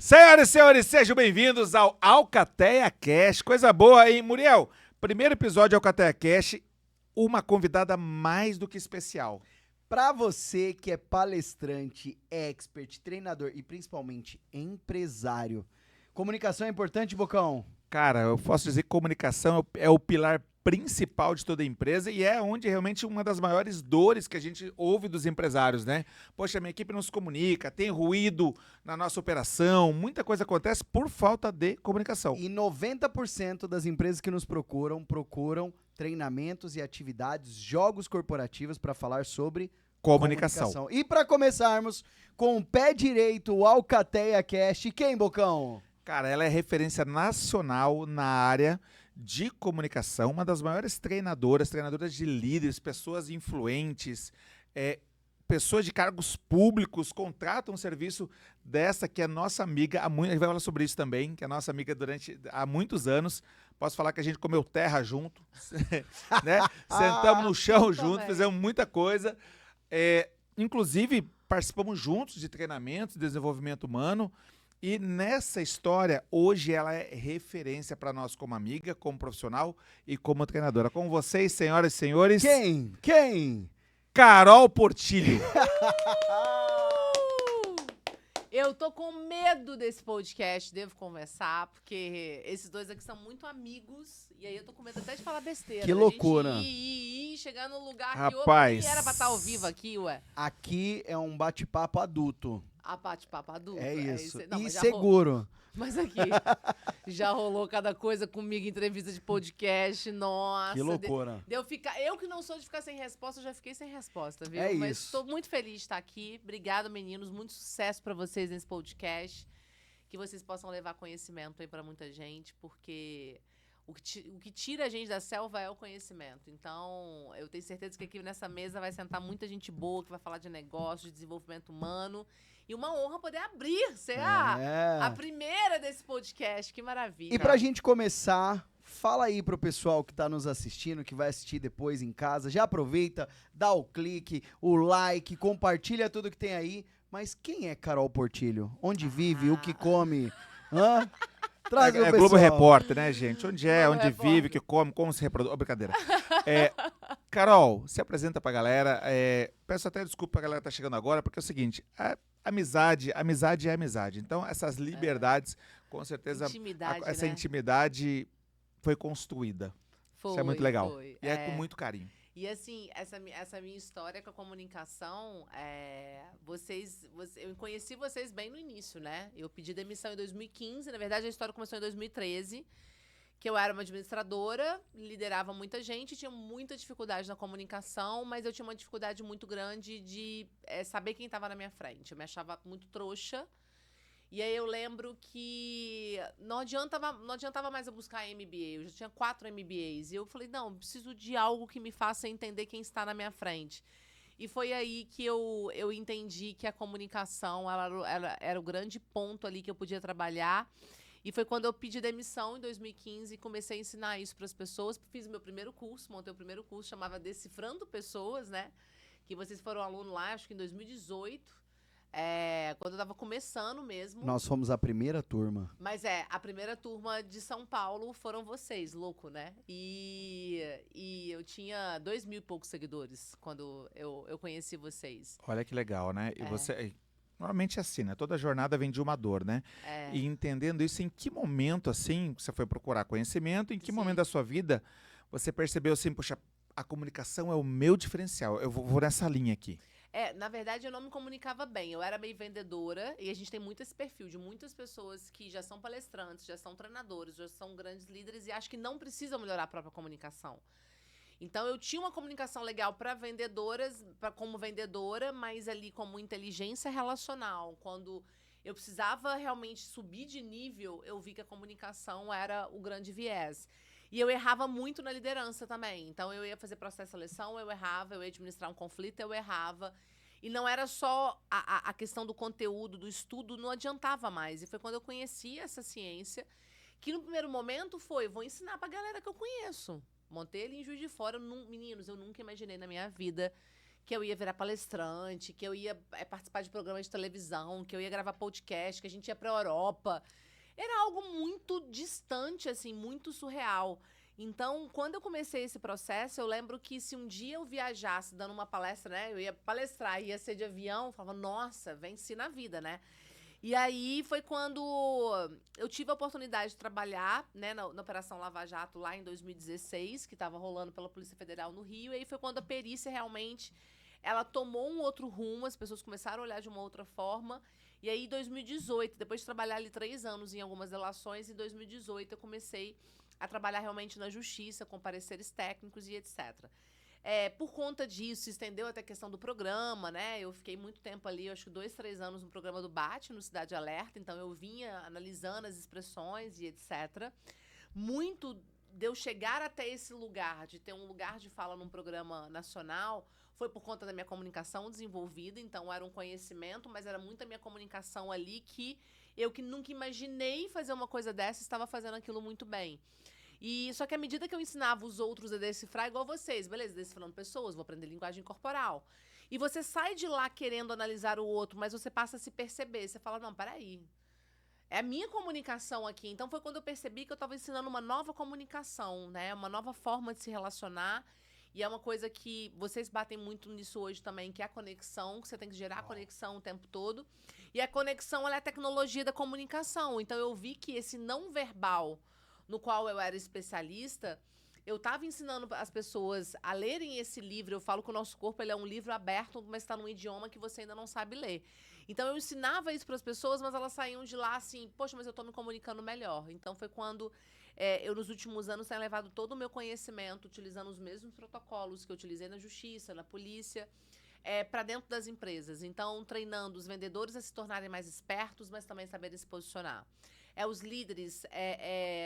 Senhoras e senhores, sejam bem-vindos ao Alcateia Cast. Coisa boa, hein, Muriel? Primeiro episódio Alcateia Cast, uma convidada mais do que especial. Para você que é palestrante, expert, treinador e principalmente empresário, comunicação é importante, Bocão? Cara, eu posso dizer que comunicação é o pilar principal de toda empresa e é onde realmente uma das maiores dores que a gente ouve dos empresários, né? Poxa, minha equipe não se comunica, tem ruído na nossa operação, muita coisa acontece por falta de comunicação. E 90% das empresas que nos procuram treinamentos e atividades, jogos corporativos para falar sobre comunicação. E para começarmos com o pé direito, o Alcateia Cast, quem, Bocão? Cara, ela é referência nacional na área de comunicação, uma das maiores treinadoras de líderes, pessoas influentes, pessoas de cargos públicos contratam um serviço dessa que é nossa amiga, a gente vai falar sobre isso também, que é nossa amiga há muitos anos. Posso falar que a gente comeu terra junto, né? Sentamos no chão junto, fizemos muita coisa. Inclusive, participamos juntos de treinamentos, de desenvolvimento humano. E nessa história, hoje ela é referência para nós como amiga, como profissional e como treinadora. Com vocês, senhoras e senhores... Quem? Carol Portillo. Eu tô com medo desse podcast, devo conversar, porque esses dois aqui são muito amigos, e aí eu tô com medo até de falar besteira. Que loucura. Ir, chegar num lugar Rapaz, que era pra estar ao vivo aqui, ué. Aqui é um bate-papo adulto. A bate-papo adulto. É isso. Não, e mas seguro. Mas aqui, já rolou cada coisa comigo em entrevista de podcast, nossa. Que loucura. Eu que não sou de ficar sem resposta, já fiquei sem resposta, viu? É Mas isso. tô muito feliz de estar aqui. Obrigada, meninos. Muito sucesso pra vocês nesse podcast. Que vocês possam levar conhecimento aí pra muita gente, porque o que tira a gente da selva é o conhecimento. Então, eu tenho certeza que aqui nessa mesa vai sentar muita gente boa, que vai falar de negócio, de desenvolvimento humano. E uma honra poder ser a primeira desse podcast. Que maravilha. E pra gente começar, fala aí pro pessoal que tá nos assistindo, que vai assistir depois em casa. Já aproveita, dá o clique, o like, compartilha tudo que tem aí. Mas quem é Carol Portillo? Onde vive? O que come? Hã? Traz o pessoal. Globo Repórter, né, gente? Onde Globo vive, Repórter. o que come, como se reproduz. Brincadeira. Carol, se apresenta pra galera. Peço até desculpa pra galera que tá chegando agora, porque é o seguinte, amizade é amizade. Então, essas liberdades, com certeza, essa né? intimidade foi construída. Isso é muito legal. E é com muito carinho. E assim, essa minha história com a comunicação, eu conheci vocês bem no início, né? Eu pedi demissão em 2015, na verdade a história começou em 2013, que eu era uma administradora, liderava muita gente, tinha muita dificuldade na comunicação, mas eu tinha uma dificuldade muito grande de saber quem estava na minha frente. Eu me achava muito trouxa. E aí eu lembro que não adiantava mais eu buscar MBA. Eu já tinha 4 MBAs. E eu falei, não, eu preciso de algo que me faça entender quem está na minha frente. E foi aí que eu entendi que a comunicação ela era o grande ponto ali que eu podia trabalhar. E foi quando eu pedi demissão em 2015 e comecei a ensinar isso para as pessoas. Fiz o meu primeiro curso, montei o primeiro curso, chamava Decifrando Pessoas, né? Que vocês foram aluno lá, acho que em 2018. Quando eu tava começando mesmo. Nós fomos a primeira turma. Mas a primeira turma de São Paulo foram vocês, louco, né? E eu tinha 2.000 e poucos seguidores quando eu conheci vocês. Olha que legal, né? E você... Normalmente é assim, né? Toda jornada vem de uma dor, né? E entendendo isso, em que momento, assim, você foi procurar conhecimento, em que momento da sua vida você percebeu assim, poxa, a comunicação é o meu diferencial, eu vou nessa linha aqui. Na verdade, eu não me comunicava bem. Eu era meio vendedora e a gente tem muito esse perfil de muitas pessoas que já são palestrantes, já são treinadores, já são grandes líderes e acham que não precisam melhorar a própria comunicação. Então, eu tinha uma comunicação legal para vendedoras, como vendedora, mas ali como inteligência relacional. Quando eu precisava realmente subir de nível, eu vi que a comunicação era o grande viés. E eu errava muito na liderança também. Então, eu ia fazer processo de seleção, eu errava, eu ia administrar um conflito, eu errava. E não era só a questão do conteúdo, do estudo, não adiantava mais. E foi quando eu conheci essa ciência, que no primeiro momento vou ensinar pra galera que eu conheço. Montei ali em Juiz de Fora. Meninos, eu nunca imaginei na minha vida que eu ia virar palestrante, que eu ia participar de programas de televisão, que eu ia gravar podcast, que a gente ia pra Europa. Era algo muito distante, assim, muito surreal. Então, quando eu comecei esse processo, eu lembro que se um dia eu viajasse dando uma palestra, né? Eu ia palestrar, ia ser de avião, eu falava, nossa, venci na vida, né? E aí foi quando eu tive a oportunidade de trabalhar, né, na Operação Lava Jato lá em 2016, que estava rolando pela Polícia Federal no Rio, e aí foi quando a perícia realmente ela tomou um outro rumo, as pessoas começaram a olhar de uma outra forma. E aí, em 2018, depois de trabalhar ali 3 anos em algumas delações, em 2018 eu comecei a trabalhar realmente na justiça, com pareceres técnicos e etc. Por conta disso, se estendeu até a questão do programa, né? Eu fiquei muito tempo ali, acho que 2, 3 anos no programa do BAT, no Cidade Alerta, então eu vinha analisando as expressões e etc. Muito de eu chegar até esse lugar, de ter um lugar de fala num programa nacional, foi por conta da minha comunicação desenvolvida, então era um conhecimento, mas era muito a minha comunicação ali que eu que nunca imaginei fazer uma coisa dessa, estava fazendo aquilo muito bem. E só que à medida que eu ensinava os outros a decifrar, igual vocês, beleza, decifrando pessoas, vou aprender linguagem corporal. E você sai de lá querendo analisar o outro, mas você passa a se perceber. Você fala, não, peraí. É a minha comunicação aqui. Então foi quando eu percebi que eu estava ensinando uma nova comunicação, né? Uma nova forma de se relacionar. E é uma coisa que vocês batem muito nisso hoje também, que é a conexão, que você tem que gerar conexão o tempo todo. E a conexão, ela é a tecnologia da comunicação. Então eu vi que esse não verbal, no qual eu era especialista, eu estava ensinando as pessoas a lerem esse livro. Eu falo que o nosso corpo ele é um livro aberto, mas está num idioma que você ainda não sabe ler. Então, eu ensinava isso para as pessoas, mas elas saíam de lá assim, poxa, mas eu estou me comunicando melhor. Então, foi quando eu, nos últimos anos, tenho levado todo o meu conhecimento, utilizando os mesmos protocolos que eu utilizei na justiça, na polícia, para dentro das empresas. Então, treinando os vendedores a se tornarem mais espertos, mas também saberem se posicionar. Os líderes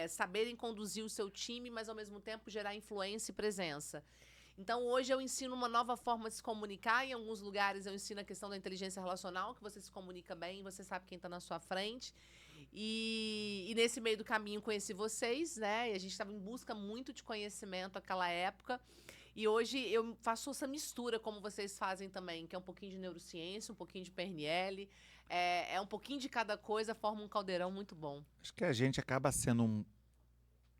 saberem conduzir o seu time, mas, ao mesmo tempo, gerar influência e presença. Então, hoje eu ensino uma nova forma de se comunicar. Em alguns lugares eu ensino a questão da inteligência relacional, que você se comunica bem, você sabe quem está na sua frente. E nesse meio do caminho conheci vocês, né? E a gente estava em busca muito de conhecimento naquela época. E hoje eu faço essa mistura, como vocês fazem também, que é um pouquinho de neurociência, um pouquinho de PNL. É um pouquinho de cada coisa, forma um caldeirão muito bom. Acho que a gente acaba sendo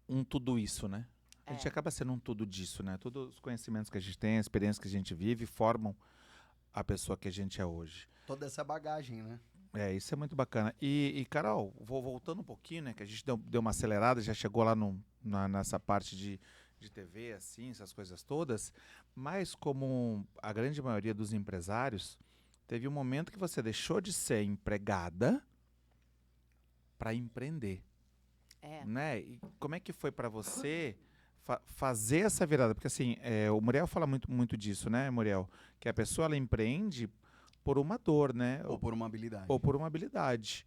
um tudo isso, né? A gente É. acaba sendo um tudo disso, né? Todos os conhecimentos que a gente tem, a experiência que a gente vive, formam a pessoa que a gente é hoje. Toda essa bagagem, né? Isso é muito bacana. E Carol, vou voltando um pouquinho, né? Que a gente deu uma acelerada, já chegou lá nessa parte de TV, assim, essas coisas todas. Mas como a grande maioria dos empresários, teve um momento que você deixou de ser empregada para empreender, né? E como é que foi para você fazer essa virada? Porque assim, o Muriel fala muito disso, né, Muriel? Que a pessoa ela empreende por uma dor, né? Ou por uma habilidade. Ou por uma habilidade,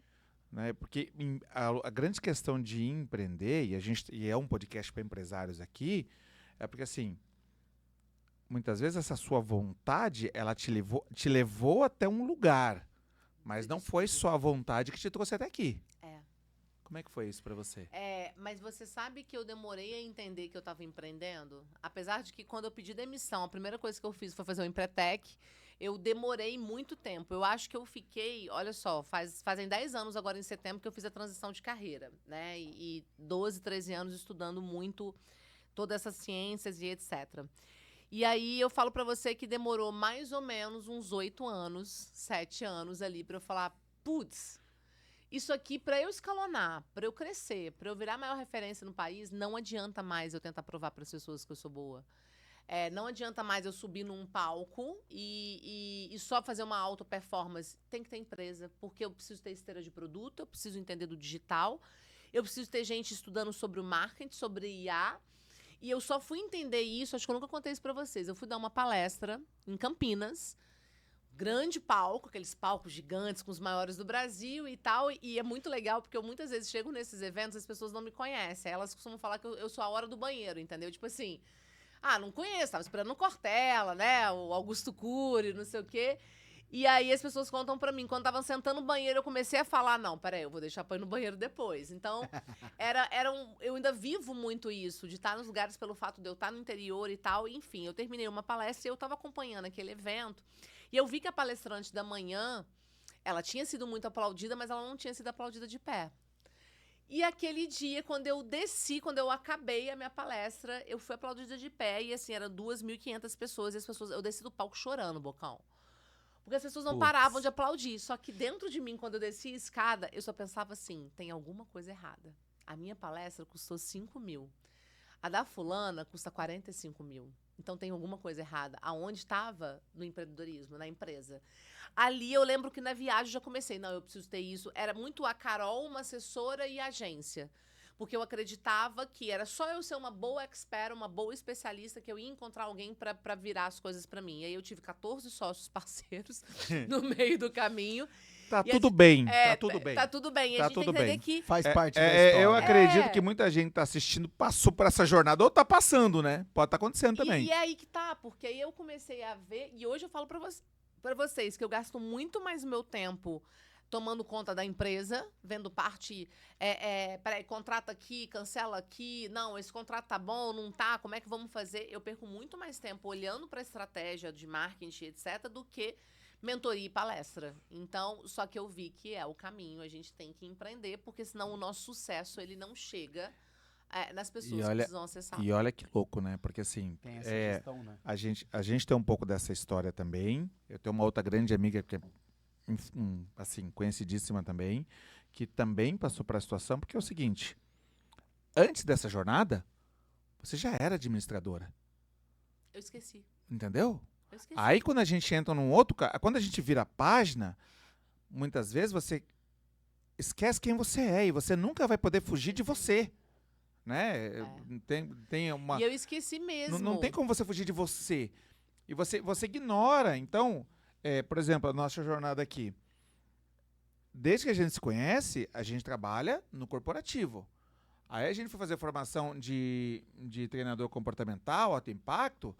né? Porque a grande questão de empreender, e é um podcast para empresários aqui, é porque assim, muitas vezes essa sua vontade, ela te levou até um lugar, mas não foi só a vontade que te trouxe até aqui. Como é que foi isso pra você? Mas você sabe que eu demorei a entender que eu estava empreendendo? Apesar de que quando eu pedi demissão, a primeira coisa que eu fiz foi fazer o Empretec. Eu demorei muito tempo. Eu acho que eu fiquei, olha só, fazem 10 anos agora em setembro que eu fiz a transição de carreira, né? E 12, 13 anos estudando muito todas essas ciências e etc. E aí eu falo pra você que demorou mais ou menos uns 8 anos, 7 anos ali pra eu falar, putz, isso aqui, para eu escalonar, para eu crescer, para eu virar a maior referência no país, não adianta mais eu tentar provar para as pessoas que eu sou boa. Não adianta mais eu subir num palco e só fazer uma auto performance. Tem que ter empresa, porque eu preciso ter esteira de produto, eu preciso entender do digital, eu preciso ter gente estudando sobre o marketing, sobre IA. E eu só fui entender isso, acho que eu nunca contei isso para vocês. Eu fui dar uma palestra em Campinas, grande palco, aqueles palcos gigantes com os maiores do Brasil e tal. E é muito legal, porque eu muitas vezes chego nesses eventos e as pessoas não me conhecem. Elas costumam falar que eu sou a hora do banheiro, entendeu? Tipo assim, não conheço, tava esperando o Cortella, né? O Augusto Cury, não sei o quê. E aí as pessoas contam pra mim, quando estavam sentando no banheiro, eu comecei a falar, não, peraí, eu vou deixar pra ir no banheiro depois. Então, eu ainda vivo muito isso, de estar nos lugares pelo fato de eu estar no interior e tal. Enfim, eu terminei uma palestra e eu tava acompanhando aquele evento. E eu vi que a palestrante da manhã, ela tinha sido muito aplaudida, mas ela não tinha sido aplaudida de pé. E aquele dia, quando eu desci, quando eu acabei a minha palestra, eu fui aplaudida de pé. E assim, eram 2.500 pessoas. E as pessoas, eu desci do palco chorando, Bocão. Porque as pessoas não Putz. paravam de aplaudir. Só que dentro de mim, quando eu desci a escada, eu só pensava assim, tem alguma coisa errada. A minha palestra custou 5 mil. A da fulana custa 45 mil. Então tem alguma coisa errada. Aonde estava? No empreendedorismo, na empresa. Ali eu lembro que na viagem eu já comecei. Não, eu preciso ter isso. Era muito a Carol, uma assessora e a agência. Porque eu acreditava que era só eu ser uma boa expert, uma boa especialista, que eu ia encontrar alguém para virar as coisas para mim. E aí eu tive 14 sócios parceiros no meio do caminho. Tá E tudo bem, tá tudo bem. Tá tudo bem. E Tá a gente tem que tudo entender bem. que Faz parte da história. Eu acredito É. que muita gente tá assistindo, passou por essa jornada, ou tá passando, né? Pode estar acontecendo também. E é aí que tá, porque aí eu comecei a ver, e hoje eu falo pra vocês que eu gasto muito mais meu tempo tomando conta da empresa, vendo parte, peraí, contrata aqui, cancela aqui, não, esse contrato tá bom, não tá, como é que vamos fazer? Eu perco muito mais tempo olhando pra estratégia de marketing, etc., do que mentoria e palestra. Então, só que eu vi que é o caminho, a gente tem que empreender, porque senão o nosso sucesso, ele não chega nas pessoas que precisam acessar. E olha que louco, né? Porque assim, Tem essa questão, né? a gente tem um pouco dessa história também. Eu tenho uma outra grande amiga que é assim, conhecidíssima também, que também passou por a situação, porque é o seguinte, antes dessa jornada, você já era administradora, Eu esqueci. entendeu? Eu esqueci. Aí quando a gente entra num outro, quando a gente vira a página, muitas vezes você esquece quem você é e você nunca vai poder fugir de você, né? Tem uma E eu esqueci mesmo. não tem como você fugir de você. E você ignora. Então, por exemplo, a nossa jornada aqui. Desde que a gente se conhece, a gente trabalha no corporativo. Aí a gente foi fazer formação de treinador comportamental, alto impacto.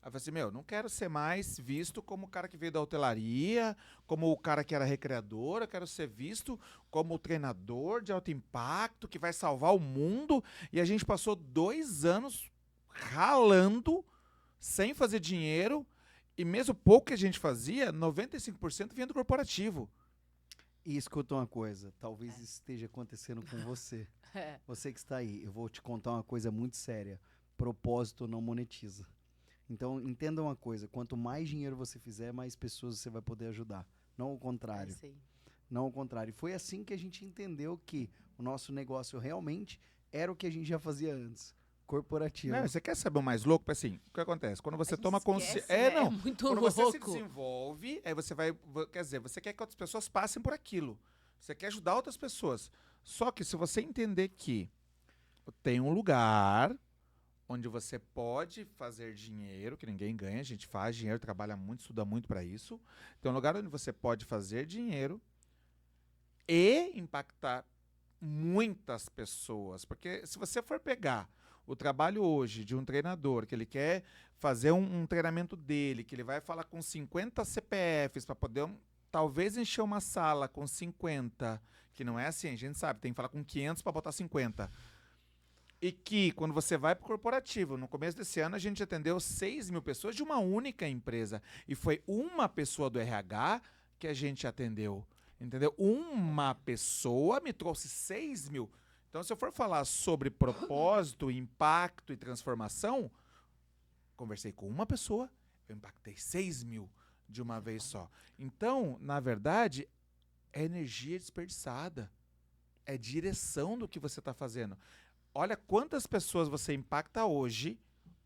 Aí eu falei assim, não quero ser mais visto como o cara que veio da hotelaria, como o cara que era recreador, eu quero ser visto como o treinador de alto impacto que vai salvar o mundo. E a gente passou 2 anos ralando, sem fazer dinheiro, e mesmo pouco que a gente fazia, 95% vinha do corporativo. E escuta uma coisa, talvez isso esteja acontecendo com você. Você que está aí, eu vou te contar uma coisa muito séria. Propósito não monetiza. Então, entenda uma coisa, quanto mais dinheiro você fizer, mais pessoas você vai poder ajudar. Não o contrário. Não o contrário. E foi assim que a gente entendeu que o nosso negócio realmente era o que a gente já fazia antes. Corporativo. Não, você quer saber o mais louco? Assim, o que acontece? Quando você toma consciência... É muito Quando louco. você se desenvolve, aí você vai... Quer dizer, você quer que outras pessoas passem por aquilo. Você quer ajudar outras pessoas. Só que se você entender que tem um lugar onde você pode fazer dinheiro, que ninguém ganha, a gente faz dinheiro, trabalha muito, estuda muito para isso. Tem um lugar onde você pode fazer dinheiro e impactar muitas pessoas. Porque se você for pegar o trabalho hoje de um treinador, que ele quer fazer um treinamento dele, que ele vai falar com 50 CPFs para poder talvez encher uma sala com 50, que não é assim, a gente sabe, tem que falar com 500 para botar 50. E que, quando você vai para o corporativo, no começo desse ano, a gente atendeu 6 mil pessoas de uma única empresa. E foi uma pessoa do RH que a gente atendeu. Entendeu? Uma pessoa me trouxe 6 mil. Então, se eu for falar sobre propósito, impacto e transformação, conversei com uma pessoa, eu impactei 6 mil de uma vez só. Então, na verdade, é energia desperdiçada. É direção do que você está fazendo. Olha quantas pessoas você impacta hoje,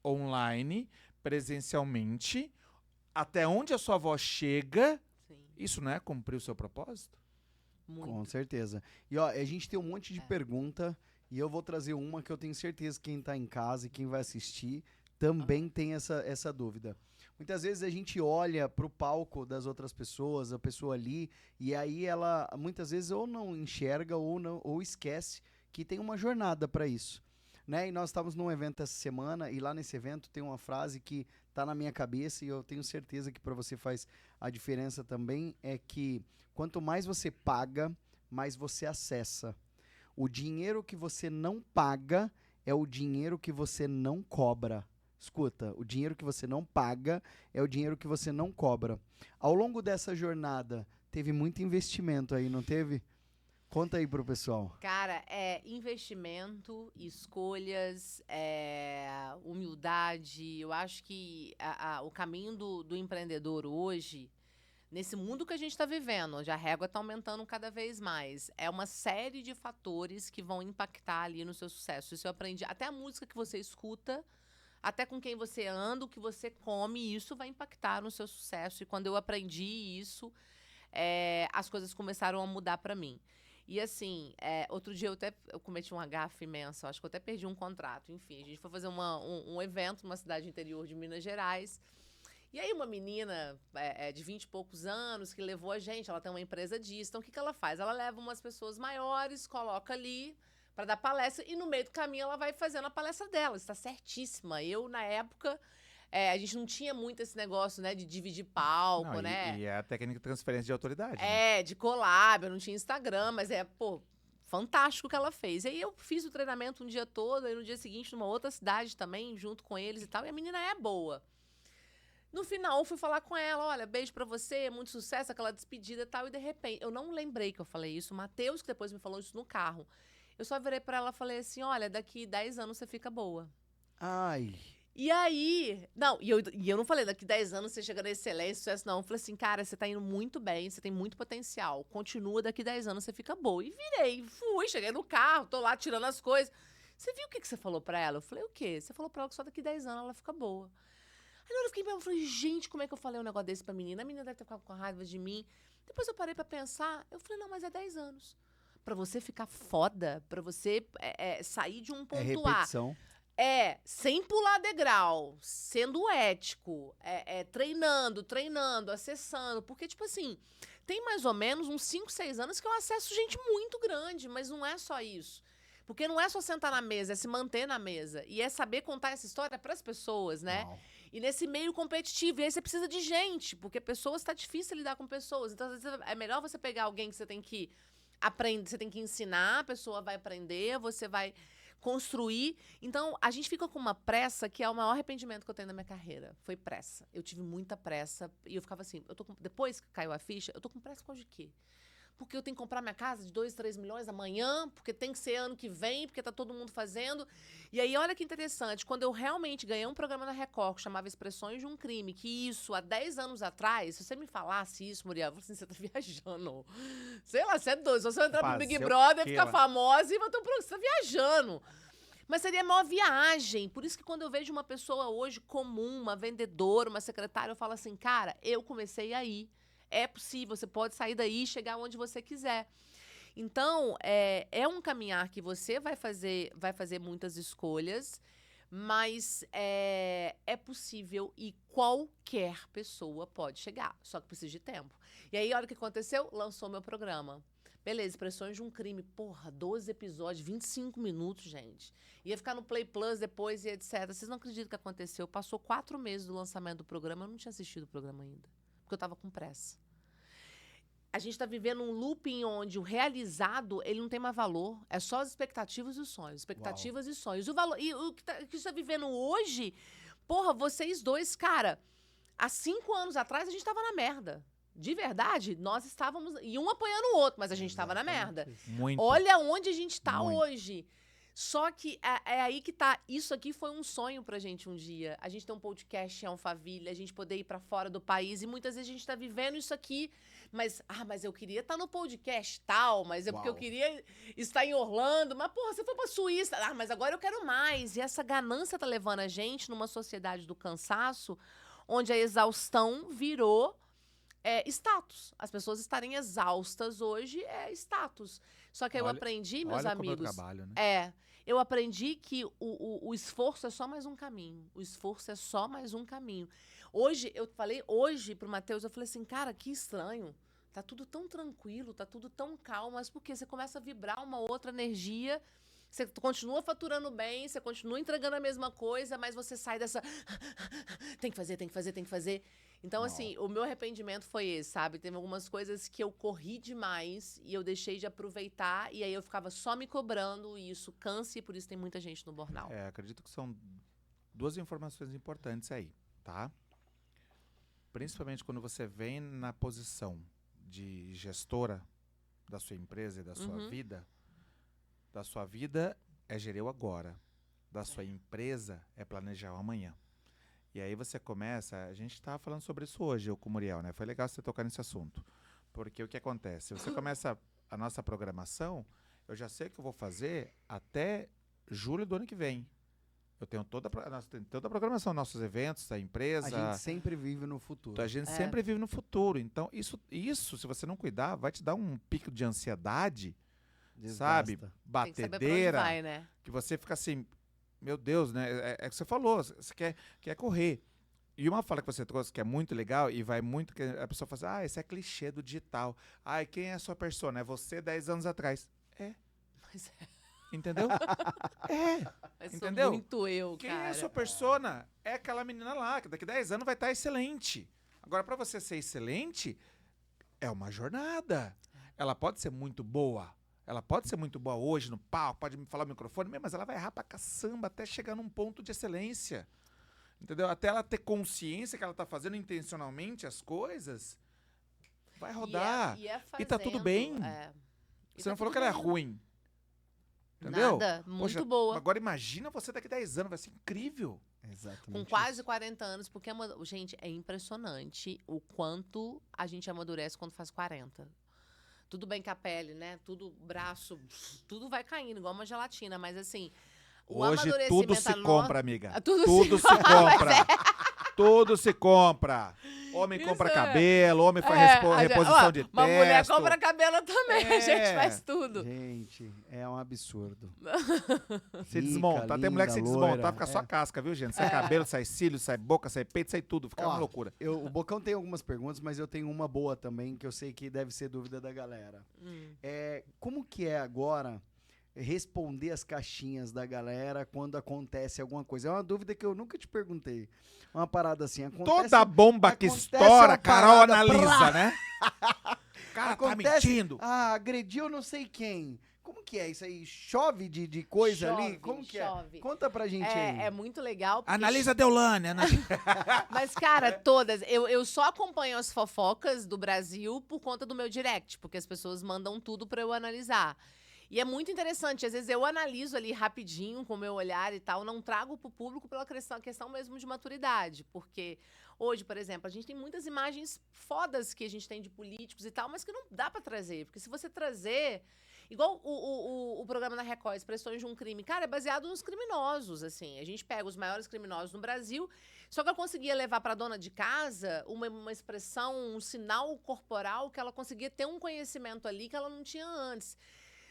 online, presencialmente, até onde a sua voz chega. Sim. Isso não é cumprir o seu propósito? Muito. Com certeza. E ó, a gente tem um monte de pergunta e eu vou trazer uma que eu tenho certeza que quem tá em casa e quem vai assistir também tem essa dúvida. Muitas vezes a gente olha pro palco das outras pessoas, a pessoa ali, e aí ela muitas vezes ou não enxerga ou esquece que tem uma jornada para isso. né? E nós estávamos num evento essa semana e lá nesse evento tem uma frase que tá na minha cabeça e eu tenho certeza que para você faz a diferença também, é que quanto mais você paga, mais você acessa. O dinheiro que você não paga é o dinheiro que você não cobra. Escuta, o dinheiro que você não paga é o dinheiro que você não cobra. Ao longo dessa jornada, teve muito investimento aí, não teve? Conta aí pro pessoal. Cara, investimento, escolhas, humildade. Eu acho que o caminho do empreendedor hoje, nesse mundo que a gente está vivendo, onde a régua está aumentando cada vez mais, é uma série de fatores que vão impactar ali no seu sucesso. Isso eu aprendi. Até a música que você escuta, até com quem você anda, o que você come, isso vai impactar no seu sucesso. E quando eu aprendi isso, as coisas começaram a mudar para mim. E assim, outro dia eu cometi uma gafe imensa, acho que eu até perdi um contrato. Enfim, a gente foi fazer um evento numa cidade interior de Minas Gerais. E aí uma menina de 20 e poucos anos que levou a gente, ela tem uma empresa disso. Então o que ela faz? Ela leva umas pessoas maiores, coloca ali para dar palestra e no meio do caminho ela vai fazendo a palestra dela. Está certíssima. Eu, na época, a gente não tinha muito esse negócio, né, de dividir palco, Não, né? E é a técnica de transferência de autoridade. Né? De collab, eu não tinha Instagram, mas fantástico o que ela fez. E aí eu fiz o treinamento um dia todo, e no dia seguinte numa outra cidade também, junto com eles e tal, e a menina é boa. No final, eu fui falar com ela, olha, beijo pra você, muito sucesso, aquela despedida e tal, e de repente, eu não lembrei que eu falei isso, o Matheus, que depois me falou isso no carro, eu só virei pra ela e falei assim, olha, daqui 10 anos você fica boa. Ai. E aí, não, e eu não falei, daqui 10 anos você chega na excelência, sucesso, não. Eu falei assim, cara, você tá indo muito bem, você tem muito potencial. Continua, daqui 10 anos você fica boa. E virei, cheguei no carro, tô lá tirando as coisas. Você viu o que você falou pra ela? Eu falei, o quê? Você falou pra ela que só daqui 10 anos ela fica boa. Aí na hora eu fiquei pensando, eu falei, gente, como é que eu falei um negócio desse pra menina? A menina deve ter ficado com raiva de mim. Depois eu parei pra pensar, eu falei, não, mas é 10 anos. Pra você ficar foda, pra você sair de um ponto A. Repetição. Sem pular degrau, sendo ético, treinando, acessando. Porque, tipo assim, tem mais ou menos uns 5, 6 anos que eu acesso gente muito grande, mas não é só isso. Porque não é só sentar na mesa, é se manter na mesa. E é saber contar essa história pras pessoas, né? Uau. E nesse meio competitivo, e aí você precisa de gente, porque pessoas tá difícil lidar com pessoas. Então, às vezes, é melhor você pegar alguém que você tem que aprender, você tem que ensinar, a pessoa vai aprender, você vai construir. Então, a gente fica com uma pressa que é o maior arrependimento que eu tenho na minha carreira. Foi pressa. Eu tive muita pressa e eu ficava assim, depois que caiu a ficha, eu tô com pressa por causa de quê? Porque eu tenho que comprar minha casa de 2, 3 milhões amanhã, porque tem que ser ano que vem, porque tá todo mundo fazendo. E aí, olha que interessante, quando eu realmente ganhei um programa na Record que chamava Expressões de um Crime, que isso, há 10 anos atrás, se você me falasse isso, Muriel, eu falei assim, você tá viajando. Sei lá, você é doido. Se você entrar pro Big Brother, ficar famosa e vai ter um programa, você tá viajando. Mas seria a maior viagem. Por isso que quando eu vejo uma pessoa hoje comum, uma vendedora, uma secretária, eu falo assim, cara, eu comecei aí. É possível, você pode sair daí e chegar onde você quiser. Então, é um caminhar que você vai fazer muitas escolhas, mas é possível e qualquer pessoa pode chegar, só que precisa de tempo. E aí, olha o que aconteceu, lançou meu programa. Beleza, Expressões de um Crime, 12 episódios, 25 minutos, gente. Ia ficar no Play Plus depois e etc. Vocês não acreditam o que aconteceu? Passou 4 meses do lançamento do programa, eu não tinha assistido o programa ainda, porque eu estava com pressa. A gente está vivendo um looping onde o realizado, ele não tem mais valor. É só as expectativas e os sonhos. Expectativas e sonhos. O valor, e o que você está vivendo hoje, vocês dois, cara, há 5 anos atrás a gente estava na merda. De verdade, nós estávamos, e um apoiando o outro, mas a gente estava na merda. Muito. Olha onde a gente está hoje. Só que é aí que tá. Isso aqui foi um sonho pra gente um dia. A gente tem um podcast em Alphaville, a gente poder ir pra fora do país. E muitas vezes a gente tá vivendo isso aqui. Mas eu queria estar no podcast tal. Mas porque eu queria estar em Orlando. Mas, você foi pra Suíça. Mas agora eu quero mais. E essa ganância tá levando a gente numa sociedade do cansaço, onde a exaustão virou status. As pessoas estarem exaustas hoje é status. Só que eu aprendi, meus amigos. Trabalho, né? Eu aprendi que o esforço é só mais um caminho. O esforço é só mais um caminho. Hoje, eu falei pro Matheus, eu falei assim, cara, que estranho. Tá tudo tão tranquilo, tá tudo tão calmo, mas por quê? Você começa a vibrar uma outra energia Você continua faturando bem, você continua entregando a mesma coisa, mas você sai dessa... tem que fazer, tem que fazer, tem que fazer. Então, assim, o meu arrependimento foi esse, sabe? Teve algumas coisas que eu corri demais e eu deixei de aproveitar, e aí eu ficava só me cobrando, e isso cansa, e por isso tem muita gente no burnout. Acredito que são 2 informações importantes aí, tá? Principalmente quando você vem na posição de gestora da sua empresa e da sua vida. Da sua vida é gerir o agora. Da sua empresa é planejar o amanhã. E aí você começa... A gente estava falando sobre isso hoje, eu com o Muriel, né? Foi legal você tocar nesse assunto. Porque o que acontece? Se você começa a nossa programação, eu já sei o que eu vou fazer até julho do ano que vem. Eu tenho toda a programação, nossos eventos, da empresa. A gente sempre vive no futuro. A gente sempre vive no futuro. Então, isso, se você não cuidar, vai te dar um pico de ansiedade, sabe? Tem que saber pra onde Batedeira. vai, né? Que você fica assim, meu Deus, né? É o que você falou, você quer correr. E uma fala que você trouxe que é muito legal e vai muito... que a pessoa fala assim, esse é clichê do digital. Quem é a sua persona? É você 10 anos atrás. Mas Entendeu? mas Entendeu? sou muito eu, Quem cara. é a sua persona? É aquela menina lá, que daqui 10 anos vai estar excelente. Agora, para você ser excelente, é uma jornada. Ela pode ser muito boa. Ela pode ser muito boa hoje no palco, pode me falar no microfone, mas ela vai errar pra caçamba até chegar num ponto de excelência. Entendeu? Até ela ter consciência que ela tá fazendo intencionalmente as coisas, vai rodar. E tá tudo bem. Você não falou que ela é ruim. Entendeu? Nada, muito Poxa, boa. Agora imagina você daqui 10 anos, vai ser incrível. Exatamente. Com quase 40 anos, porque, gente, é impressionante o quanto a gente amadurece quando faz 40. Tudo bem que a pele, né? Tudo, braço, tudo vai caindo, igual uma gelatina. Mas, assim, o Hoje amadurecimento... tudo se compra, amiga. Tudo se compra. Tudo se compra. Homem Isso compra é. cabelo, homem faz reposição de Uma testo. mulher compra cabelo também, a gente faz tudo. Gente, é um absurdo. Se Rica, desmonta. Tem mulher que se linda, desmonta, loira, fica só a casca, viu, gente? Sai cabelo, sai cílio, sai boca, sai peito, sai tudo. Fica uma Ó, loucura. O Bocão tem algumas perguntas, mas eu tenho uma boa também, que eu sei que deve ser dúvida da galera. Como que é agora responder as caixinhas da galera quando acontece alguma coisa? É uma dúvida que eu nunca te perguntei. Uma parada assim, acontece... Toda bomba que acontece estoura, uma Carol parada, analisa, né? Cara, acontece, tá mentindo. Agrediu não sei quem. Como que é isso aí? Chove de coisa ali? Chove, Como que chove. é? Conta pra gente aí. É muito legal. Porque Analisa a Deolane. Mas, cara, todas. Eu só acompanho as fofocas do Brasil por conta do meu direct, porque as pessoas mandam tudo pra eu analisar. E é muito interessante. Às vezes eu analiso ali rapidinho com o meu olhar e tal, não trago pro público pela questão mesmo de maturidade. Porque hoje, por exemplo, a gente tem muitas imagens fodas que a gente tem de políticos e tal, mas que não dá pra trazer. Porque se você trazer... Igual o programa da Record, Expressões de um Crime. Cara, é baseado nos criminosos, assim. A gente pega os maiores criminosos no Brasil, só que eu conseguia levar pra dona de casa uma expressão, um sinal corporal que ela conseguia ter um conhecimento ali que ela não tinha antes.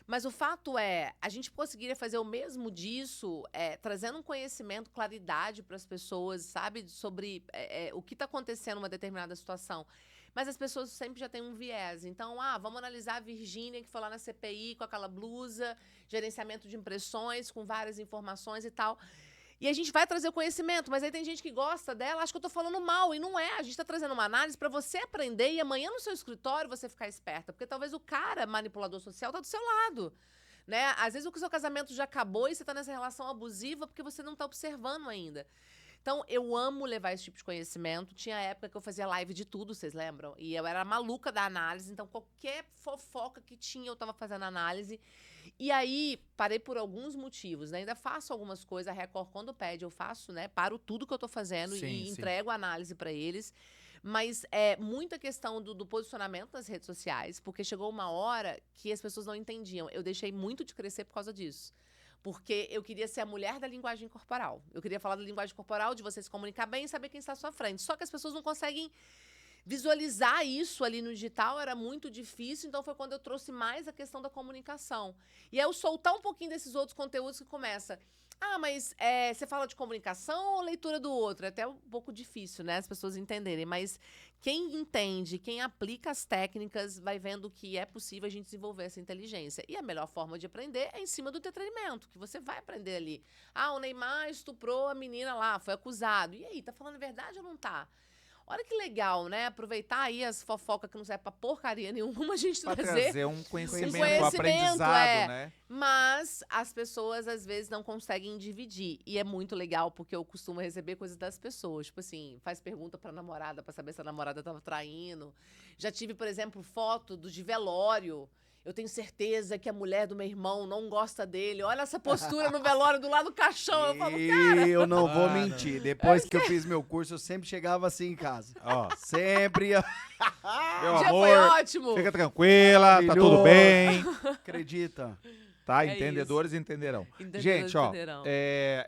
Mas o fato é, a gente conseguiria fazer o mesmo disso, trazendo um conhecimento, claridade para as pessoas, sabe? Sobre o que está acontecendo numa determinada situação. Mas as pessoas sempre já têm um viés. Então, vamos analisar a Virgínia, que foi lá na CPI com aquela blusa, gerenciamento de impressões, com várias informações e tal. E a gente vai trazer o conhecimento, mas aí tem gente que gosta dela, acha que eu tô falando mal, e não é. A gente tá trazendo uma análise para você aprender e amanhã no seu escritório você ficar esperta, porque talvez o cara manipulador social tá do seu lado, né? Às vezes o seu casamento já acabou e você tá nessa relação abusiva porque você não tá observando ainda. Então, eu amo levar esse tipo de conhecimento. Tinha época que eu fazia live de tudo, vocês lembram? E eu era maluca da análise, então qualquer fofoca que tinha, eu tava fazendo análise. E aí, parei por alguns motivos, né? Ainda faço algumas coisas, a Record, quando pede, eu faço, né? Paro tudo que eu tô fazendo e entrego a análise para eles. Mas é muita questão do posicionamento nas redes sociais, porque chegou uma hora que as pessoas não entendiam. Eu deixei muito de crescer por causa disso. Porque eu queria ser a mulher da linguagem corporal. Eu queria falar da linguagem corporal, de você se comunicar bem e saber quem está à sua frente. Só que as pessoas não conseguem visualizar isso ali no digital era muito difícil, então foi quando eu trouxe mais a questão da comunicação. E aí eu soltar um pouquinho desses outros conteúdos que começa... Ah, mas você fala de comunicação ou leitura do outro? É até um pouco difícil, né, as pessoas entenderem. Mas quem entende, quem aplica as técnicas, vai vendo que é possível a gente desenvolver essa inteligência. E a melhor forma de aprender é em cima do entretenimento, que você vai aprender ali. Ah, o Neymar estuprou a menina lá, foi acusado. E aí, tá falando a verdade ou não tá? Olha que legal, né? Aproveitar aí as fofocas que não serve pra porcaria nenhuma, a gente Pra trazer. trazer um conhecimento, conhecimento, um aprendizado, é. né? Mas as pessoas, às vezes, não conseguem dividir. E é muito legal, porque eu costumo receber coisas das pessoas. Tipo assim, faz pergunta pra namorada, pra saber se a namorada tava traindo. Já tive, por exemplo, foto de velório. Eu tenho certeza que a mulher do meu irmão não gosta dele. Olha essa postura no velório do lado do caixão. Eu falo, cara... Eu não vou Mano. mentir. Depois que eu fiz meu curso, eu sempre chegava assim em casa. Ó, Sempre ia... meu o dia foi amor, ótimo. fica tranquila, tá tudo Maravilhoso. bem. Acredita? Tá? É Entendedores entenderão. Entendedores Gente, ó, entenderão.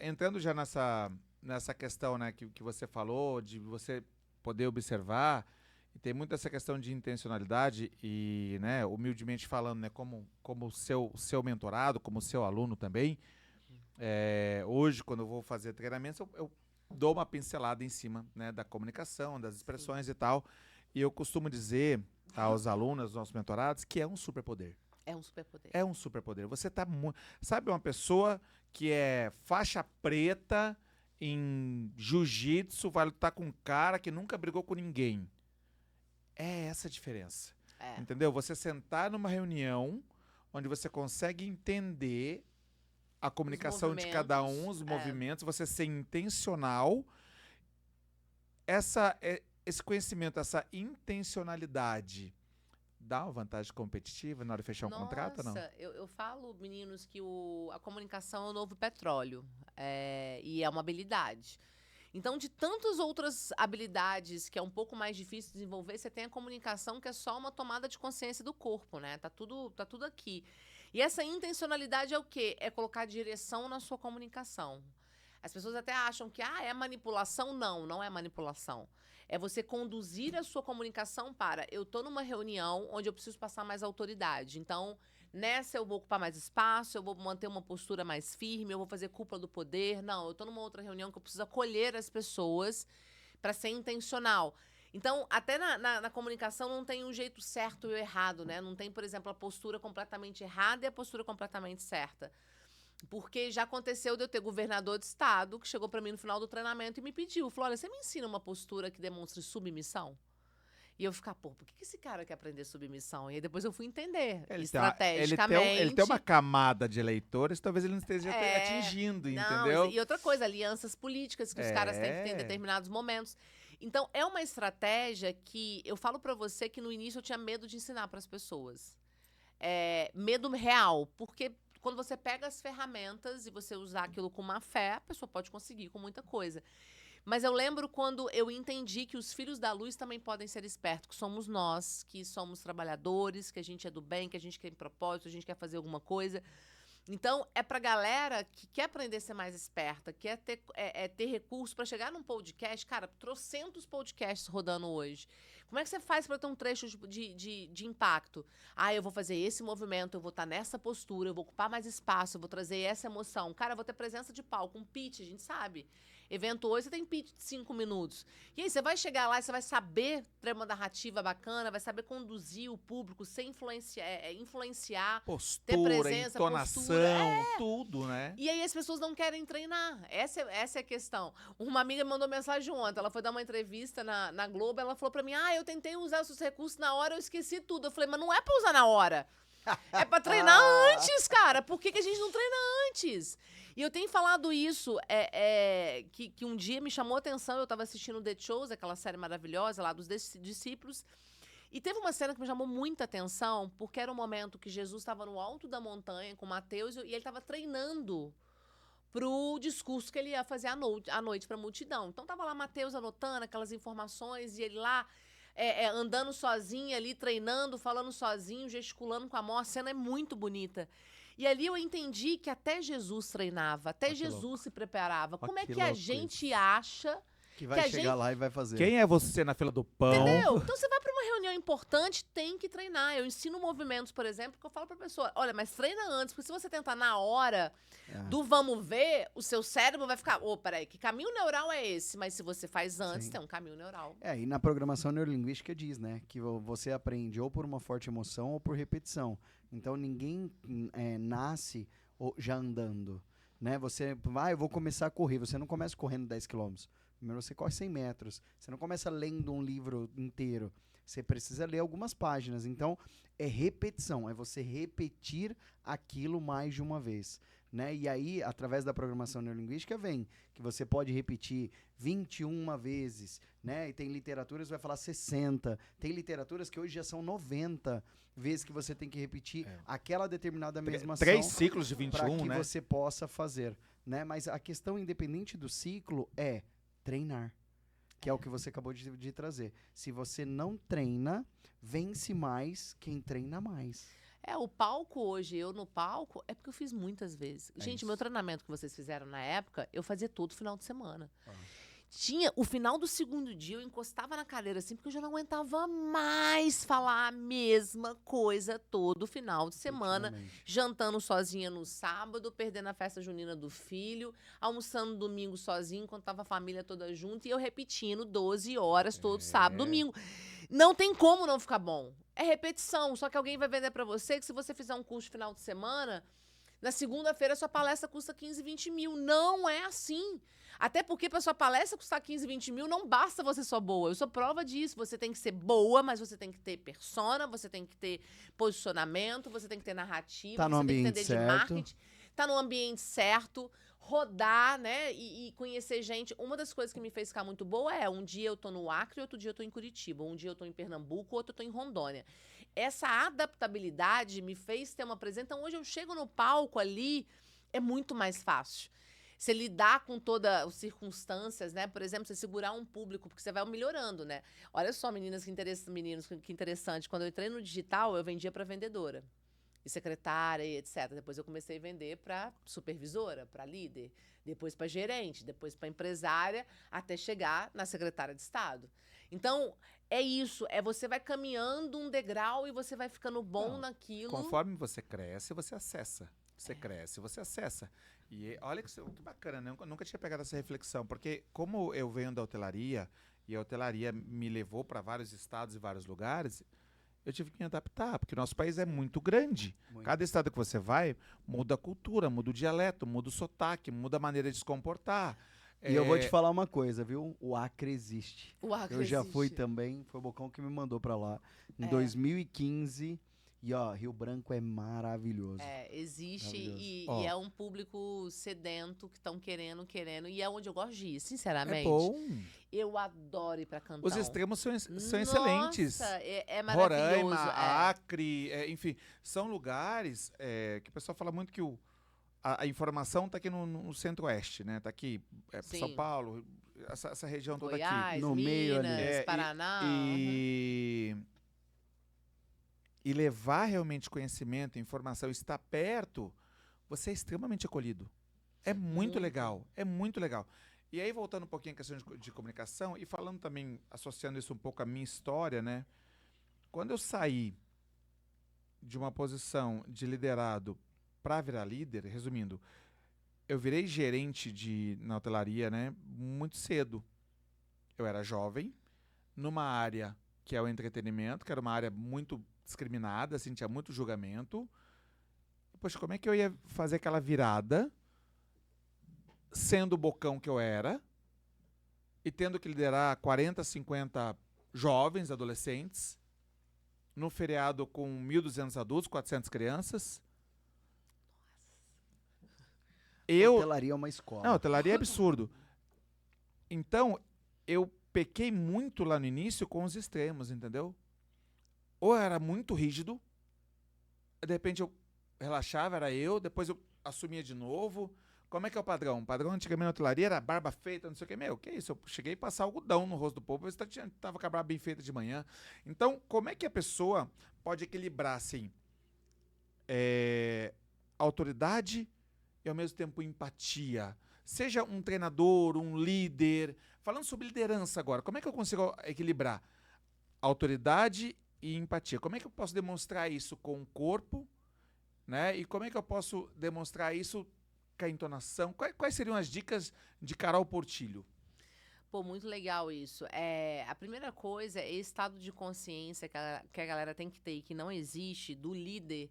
entrando já nessa questão, né, que você falou, de você poder observar, e tem muito essa questão de intencionalidade e, né, humildemente falando, né, como seu mentorado, como seu aluno também, hoje, quando eu vou fazer treinamentos, eu dou uma pincelada em cima, né, da comunicação, das expressões e tal, e eu costumo dizer aos alunos, aos nossos mentorados, que é um superpoder. É um superpoder. É um superpoder. Você tá muito... Sabe uma pessoa que é faixa preta em jiu-jitsu, vai lutar com um cara que nunca brigou com ninguém. É essa a diferença. É. Entendeu? Você sentar numa reunião onde você consegue entender a comunicação de cada um, os movimentos, você ser intencional. Esse conhecimento, essa intencionalidade dá uma vantagem competitiva na hora de fechar um contrato ou não? Nossa, eu falo, meninos, que a comunicação é o novo petróleo. E é uma habilidade. Então, de tantas outras habilidades que é um pouco mais difícil de desenvolver, você tem a comunicação, que é só uma tomada de consciência do corpo, né? Tá tudo aqui. E essa intencionalidade é o quê? É colocar direção na sua comunicação. As pessoas até acham que é manipulação. Não, não é manipulação. É você conduzir a sua comunicação para... Eu tô numa reunião onde eu preciso passar mais autoridade. Então, nessa eu vou ocupar mais espaço, eu vou manter uma postura mais firme, eu vou fazer cúpula do poder. Não, eu tô numa outra reunião que eu preciso acolher as pessoas para ser intencional. Então, até na comunicação não tem um jeito certo e o errado, né? Não tem, por exemplo, a postura completamente errada e a postura completamente certa. Porque já aconteceu de eu ter governador de estado que chegou para mim no final do treinamento e me pediu, falou, olha, você me ensina uma postura que demonstre submissão? E eu ficar, por que esse cara quer aprender submissão? E aí depois eu fui entender, estrategicamente. Ele tem uma camada de eleitores, talvez ele não esteja atingindo, entendeu? E outra coisa, alianças políticas que os caras têm que ter em determinados momentos. Então, é uma estratégia que eu falo pra você que no início eu tinha medo de ensinar pras pessoas. Medo real, porque quando você pega as ferramentas e você usar aquilo com má fé, a pessoa pode conseguir com muita coisa. Mas eu lembro quando eu entendi que os filhos da luz também podem ser espertos, que somos nós, que somos trabalhadores, que a gente é do bem, que a gente quer propósito, a gente quer fazer alguma coisa. Então, é pra galera que quer aprender a ser mais esperta, quer ter recurso para chegar num podcast. Cara, trocentos podcasts rodando hoje. Como é que você faz para ter um trecho de impacto? Eu vou fazer esse movimento, eu vou estar nessa postura, eu vou ocupar mais espaço, eu vou trazer essa emoção. Cara, eu vou ter presença de palco, um pitch, a gente sabe. Evento hoje, você tem pitch de 5 minutos. E aí, você vai chegar lá e você vai saber ter uma narrativa bacana, vai saber conduzir o público sem influenciar. Postura, ter presença, entonação, tudo, né? E aí as pessoas não querem treinar. Essa é a questão. Uma amiga me mandou mensagem ontem, ela foi dar uma entrevista na Globo, ela falou pra mim, eu tentei usar os seus recursos na hora, eu esqueci tudo. Eu falei, mas não é pra usar na hora. É pra treinar antes, cara. Por que a gente não treina antes? E eu tenho falado isso, que um dia me chamou a atenção, eu tava assistindo The Chosen, aquela série maravilhosa lá dos discípulos, e teve uma cena que me chamou muita atenção, porque era um momento que Jesus estava no alto da montanha com Mateus, e ele estava treinando pro discurso que ele ia fazer à noite para a multidão. Então tava lá Mateus anotando aquelas informações, e ele lá andando sozinho ali, treinando, falando sozinho, gesticulando com a mão. A cena é muito bonita. E ali eu entendi que até Jesus treinava, até Jesus se preparava. Como é que a gente acha Que vai que a chegar gente- lá e vai fazer. Quem é você na fila do pão? Entendeu? Então você vai pra uma reunião importante, tem que treinar. Eu ensino movimentos, por exemplo, que eu falo pra pessoa, olha, mas treina antes, porque se você tentar na hora É. do vamos ver, o seu cérebro vai ficar, peraí, que caminho neural é esse? Mas se você faz antes, Sim. tem um caminho neural. E na programação neurolinguística diz, né, que você aprende ou por uma forte emoção ou por repetição. Então ninguém nasce já andando, né? Você eu vou começar a correr. Você não começa correndo 10 quilômetros. Primeiro você corre 100 metros. Você não começa lendo um livro inteiro. Você precisa ler algumas páginas. Então, é repetição. É você repetir aquilo mais de uma vez, né? E aí, através da programação neurolinguística, vem que você pode repetir 21 vezes, né? E tem literaturas que vai falar 60. Tem literaturas que hoje já são 90 vezes que você tem que repetir aquela determinada mesma ação. 3 ciclos de Para 21, que né? você possa fazer, né? Mas a questão independente do ciclo é treinar, que é o que você acabou de trazer. Se você não treina, vence mais quem treina mais. O palco hoje, eu no palco, é porque eu fiz muitas vezes. Gente, isso. meu treinamento que vocês fizeram na época, eu fazia todo final de semana. Ah. Tinha, o final do segundo dia, eu encostava na cadeira assim, porque eu já não aguentava mais falar a mesma coisa todo final de semana. Efetivamente. Jantando sozinha no sábado, perdendo a festa junina do filho, almoçando domingo sozinho, enquanto tava a família toda junto, e eu repetindo 12 horas todo sábado, domingo. Não tem como não ficar bom. É repetição, só que alguém vai vender pra você que se você fizer um curso de final de semana, na segunda-feira sua palestra custa 15, 20 mil. Não é assim. Até porque para sua palestra custar 15, 20 mil, não basta você só boa. Eu sou prova disso. Você tem que ser boa, mas você tem que ter persona, você tem que ter posicionamento, você tem que ter narrativa, Tá no você tem que ambiente entender de certo. marketing. Tá no ambiente certo, rodar, né? E conhecer gente. Uma das coisas que me fez ficar muito boa é um dia eu tô no Acre, outro dia eu tô em Curitiba. Um dia eu tô em Pernambuco, outro eu tô em Rondônia. Essa adaptabilidade me fez ter uma presença. Então, hoje eu chego no palco ali, é muito mais fácil. Você lidar com todas as circunstâncias, né? Por exemplo, você segurar um público, porque você vai melhorando, né? Olha só, meninos, que interessante. Quando eu entrei no digital, eu vendia para vendedora. E secretária e etc. Depois eu comecei a vender para supervisora, para líder, depois para gerente, depois para empresária, até chegar na secretária de Estado. Então, é isso. Você vai caminhando um degrau e você vai ficando bom Não, naquilo. Conforme você cresce, você acessa. Você cresce, você acessa. E olha que bacana, né? Eu nunca tinha pegado essa reflexão, porque como eu venho da hotelaria, e a hotelaria me levou para vários estados e vários lugares, eu tive que me adaptar, porque o nosso país é muito grande. Muito. Cada estado que você vai, muda a cultura, muda o dialeto, muda o sotaque, muda a maneira de se comportar. E eu vou te falar uma coisa, viu? O Acre existe. O Acre Eu já fui existe. também, foi o Bocão que me mandou pra lá. Em É. 2015. E ó, Rio Branco é maravilhoso. Existe e Ó. é um público sedento que estão querendo, e é onde eu gosto de ir, É sinceramente. bom. Eu adoro ir pra Cantão. Os extremos são Nossa, excelentes. é maravilhoso. Roraima, é. Acre, enfim, são lugares que o pessoal fala muito que a informação está aqui no centro-oeste, né? Está aqui, São Sim. Paulo, essa região toda aqui. Goiás, No Minas, meio ali. Paraná. E levar realmente conhecimento, informação, estar perto, você é extremamente acolhido. É muito Muito. legal, é muito legal. E aí, voltando um pouquinho à questão de comunicação, e falando também, associando isso um pouco à minha história, né? Quando eu saí de uma posição de liderado para virar líder, resumindo, eu virei gerente na hotelaria, né? Muito cedo. Eu era jovem, numa área que é o entretenimento, que era uma área muito discriminada, assim, tinha muito julgamento. Poxa, como é que eu ia fazer aquela virada, sendo o bocão que eu era, e tendo que liderar 40, 50 jovens, adolescentes, no feriado com 1.200 adultos, 400 crianças. Hotelaria é uma escola. Não, hotelaria é absurdo. Então, eu pequei muito lá no início com os extremos, entendeu? Ou era muito rígido, de repente eu relaxava, era eu, depois eu assumia de novo. Como é que é o padrão? O padrão antigamente na hotelaria era barba feita, não sei o que. Que isso? Eu cheguei a passar algodão no rosto do povo, você tava com a barba bem feita de manhã. Então, como é que a pessoa pode equilibrar, assim, autoridade e, ao mesmo tempo, empatia? Seja um treinador, um líder, Falando sobre liderança agora, como é que eu consigo equilibrar autoridade e empatia? Como é que eu posso demonstrar isso com o corpo, né? E como é que eu posso demonstrar isso com a entonação? Quais seriam as dicas de Carol Portillo? Pô, muito legal isso. A primeira coisa é esse estado de consciência que a galera tem que ter e que não existe do líder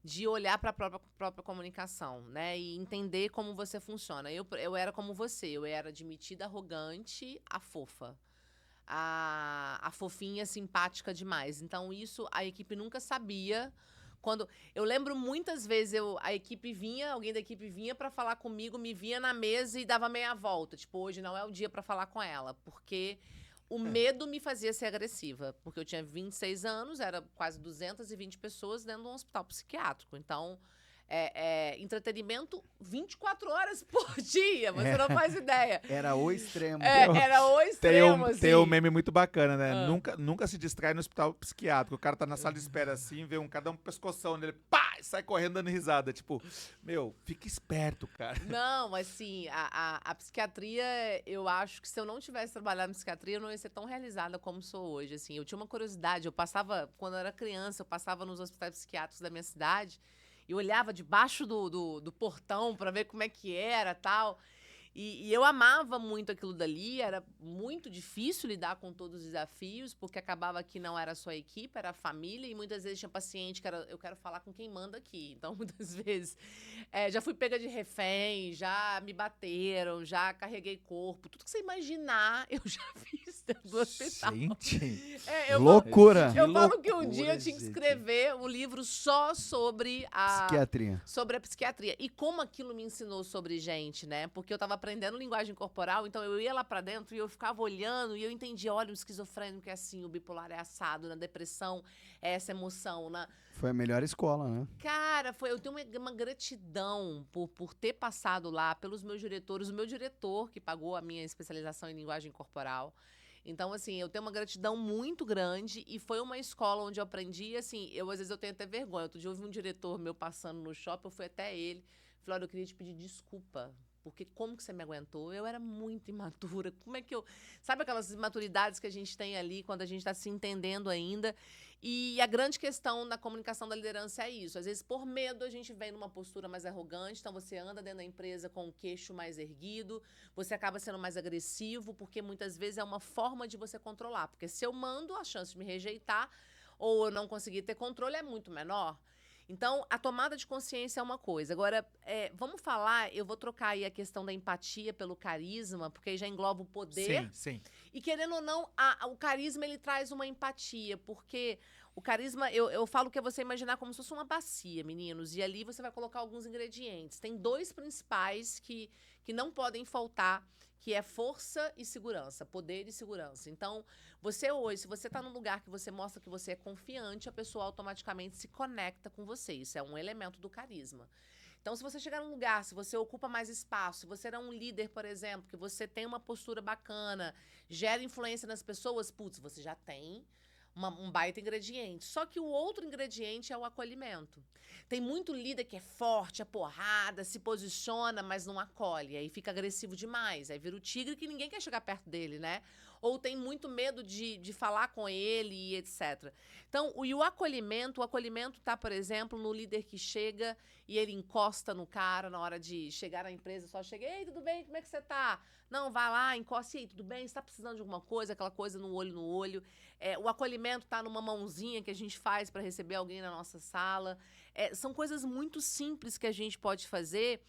de olhar para a própria comunicação, né? E entender como você funciona. Eu era como você, eu era admitida arrogante, a fofa. A fofinha simpática demais. Então, isso a equipe nunca sabia. Quando eu lembro muitas vezes a equipe vinha, alguém da equipe vinha pra falar comigo, me via na mesa e dava meia volta. Tipo, hoje não é o dia pra falar com ela, porque o medo me fazia ser agressiva, porque eu tinha 26 anos, era quase 220 pessoas dentro de um hospital psiquiátrico. Então, entretenimento 24 horas por dia, você não faz ideia. Era o extremo. Era o extremo, assim. Tem um meme muito bacana, né? Ah. Nunca se distrai no hospital psiquiátrico. O cara tá na sala de espera assim, vê cada um pescoção nele, pá, e sai correndo dando risada. Tipo, meu, fica esperto, cara. Não, assim, a psiquiatria, eu acho que se eu não tivesse trabalhado em psiquiatria, eu não ia ser tão realizada como sou hoje, assim. Eu tinha uma curiosidade, quando eu era criança, eu passava nos hospitais psiquiátricos da minha cidade, e olhava debaixo do portão para ver como é que era, tal. E eu amava muito aquilo dali, era muito difícil lidar com todos os desafios, porque acabava que não era só a equipe, era a família, e muitas vezes tinha paciente que eu quero falar com quem manda aqui. Então, muitas vezes, já fui pega de refém, já me bateram, já carreguei corpo, tudo que você imaginar, eu já fiz dentro do hospital. Gente, Loucura. Eu falo loucura, que um dia eu tinha que gente. escrever um livro só sobre Psiquiatria. sobre a psiquiatria. E como aquilo me ensinou sobre gente, né? Porque eu tava aprendendo linguagem corporal, então eu ia lá pra dentro e eu ficava olhando e eu entendia, olha, o esquizofrênico é assim, o bipolar é assado, na depressão é essa emoção, Foi a melhor escola, né? Cara, eu tenho uma gratidão por ter passado lá, pelos meus diretores, o meu diretor que pagou a minha especialização em linguagem corporal. Então, assim, eu tenho uma gratidão muito grande e foi uma escola onde eu aprendi, assim, às vezes eu tenho até vergonha. Outro dia eu vi um diretor meu passando no shopping, eu fui até ele, falei, olha, eu queria te pedir desculpa, porque como que você me aguentou? Eu era muito imatura, como é que eu... Sabe aquelas imaturidades que a gente tem ali, quando a gente está se entendendo ainda? E a grande questão na comunicação da liderança é isso. Às vezes, por medo, a gente vem numa postura mais arrogante, então você anda dentro da empresa com o queixo mais erguido, você acaba sendo mais agressivo, porque muitas vezes é uma forma de você controlar. Porque se eu mando, a chance de me rejeitar ou eu não conseguir ter controle é muito menor. Então, a tomada de consciência é uma coisa. Agora, vamos falar, eu vou trocar aí a questão da empatia pelo carisma, porque aí já engloba o poder. sim. E querendo ou não, o carisma ele traz uma empatia, porque o carisma, eu falo que é você imaginar como se fosse uma bacia, meninos, e ali você vai colocar alguns ingredientes. Tem dois principais que não podem faltar, que é força e segurança, poder e segurança. Então, você hoje, se você está num lugar que você mostra que você é confiante, a pessoa automaticamente se conecta com você. Isso é um elemento do carisma. Então, se você chegar num lugar, se você ocupa mais espaço, se você é um líder, por exemplo, que você tem uma postura bacana, gera influência nas pessoas, putz, você já tem um baita ingrediente. Só que o outro ingrediente é o acolhimento. Tem muito líder que é forte, é porrada, se posiciona, mas não acolhe. Aí fica agressivo demais. Aí vira o tigre que ninguém quer chegar perto dele, né? Ou tem muito medo de falar com ele e etc. Então, o acolhimento tá, por exemplo, no líder que chega e ele encosta no cara na hora de chegar na empresa, só chega, ei, tudo bem, como é que você tá? Não, vai lá, encosta, e aí, tudo bem? Você tá precisando de alguma coisa? Aquela coisa no olho. O acolhimento tá numa mãozinha que a gente faz para receber alguém na nossa sala. São coisas muito simples que a gente pode fazer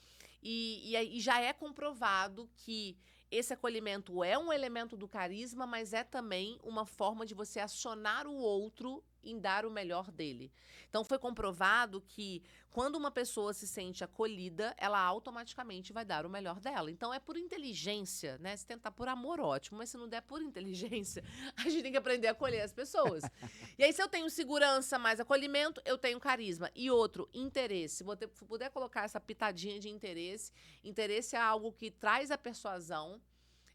e já é comprovado que esse acolhimento é um elemento do carisma, mas é também uma forma de você acionar o outro em dar o melhor dele. Então, foi comprovado que quando uma pessoa se sente acolhida, ela automaticamente vai dar o melhor dela. Então, é por inteligência, né? Se tentar por amor, ótimo, mas se não der por inteligência, a gente tem que aprender a acolher as pessoas. E aí, se eu tenho segurança mais acolhimento, eu tenho carisma. E outro, interesse. Se puder colocar essa pitadinha de interesse, interesse é algo que traz a persuasão,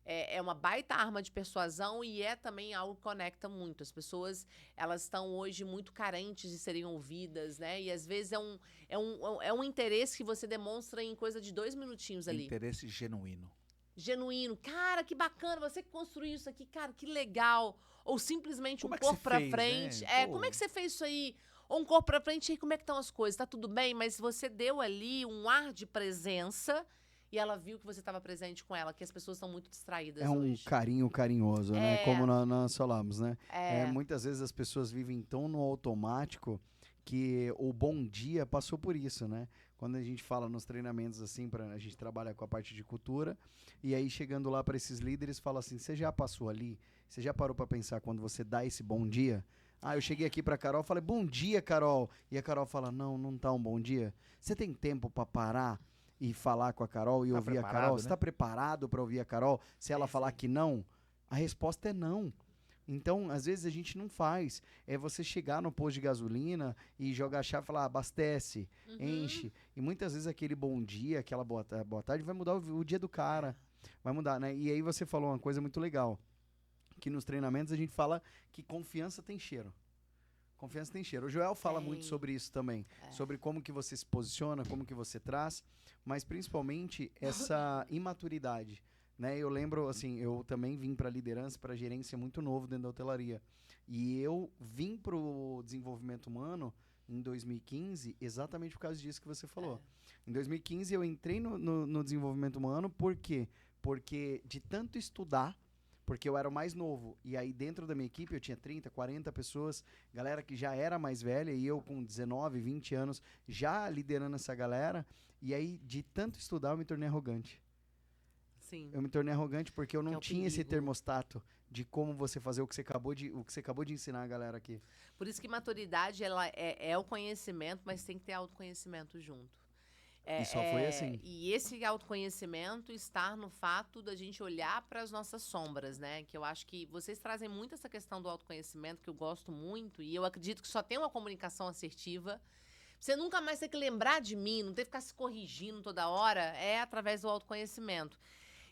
é uma baita arma de persuasão e é também algo que conecta muito. As pessoas, elas estão hoje muito carentes de serem ouvidas, né? E às vezes é um interesse que você demonstra em coisa de 2 minutinhos ali. Interesse genuíno. genuíno. Cara, que bacana, você que construiu isso aqui, cara, que legal. Ou simplesmente Como um é que corpo você pra fez, frente. né? Pô. Como é que você fez isso aí? Ou um corpo pra frente, e aí, como é que estão as coisas? Tá tudo bem? Mas você deu ali um ar de presença e ela viu que você estava presente com ela, que as pessoas estão muito distraídas É um hoje. carinho carinhoso, né? É. Como nós falamos, né? É. Muitas vezes as pessoas vivem tão no automático que o bom dia passou por isso, né? Quando a gente fala nos treinamentos assim, a gente trabalha com a parte de cultura, e aí chegando lá para esses líderes, fala assim: você já passou ali? Você já parou para pensar quando você dá esse bom dia? Ah, eu cheguei aqui pra Carol, falei: bom dia, Carol. E a Carol fala: não tá um bom dia. Você tem tempo para parar e falar com a Carol e Tá ouvir a preparado, Carol? né? Você tá preparado para ouvir a Carol? Se ela falar que não, a resposta é não. Então, às vezes a gente não faz. É você chegar no posto de gasolina e jogar a chave e falar: abastece, enche. E muitas vezes aquele bom dia, aquela boa tarde vai mudar o dia do cara. Vai mudar, né? E aí você falou uma coisa muito legal. Que nos treinamentos a gente fala que confiança tem cheiro. Confiança tem cheiro. O Joel fala muito sobre isso também. Sobre como que você se posiciona, como que você traz. Mas principalmente essa imaturidade. Né? Eu lembro, assim, eu também vim para liderança, para gerência muito novo dentro da hotelaria. E eu vim para o desenvolvimento humano em 2015 exatamente por causa disso que você falou. Em 2015 eu entrei no desenvolvimento humano, por quê? Porque de tanto estudar, porque eu era o mais novo, e aí dentro da minha equipe eu tinha 30, 40 pessoas, galera que já era mais velha, e eu com 19, 20 anos, já liderando essa galera, e aí de tanto estudar eu me tornei arrogante. Sim. Eu me tornei arrogante porque eu não o tinha esse perigo. termostato de como você fazer o que você acabou de ensinar a galera aqui. Por isso que maturidade ela é o conhecimento, mas tem que ter autoconhecimento junto. E só foi assim. E esse autoconhecimento está no fato da gente olhar para as nossas sombras, né? Que eu acho que vocês trazem muito essa questão do autoconhecimento, que eu gosto muito, e eu acredito que só tem uma comunicação assertiva. Você nunca mais tem que lembrar de mim, não tem que ficar se corrigindo toda hora, é através do autoconhecimento.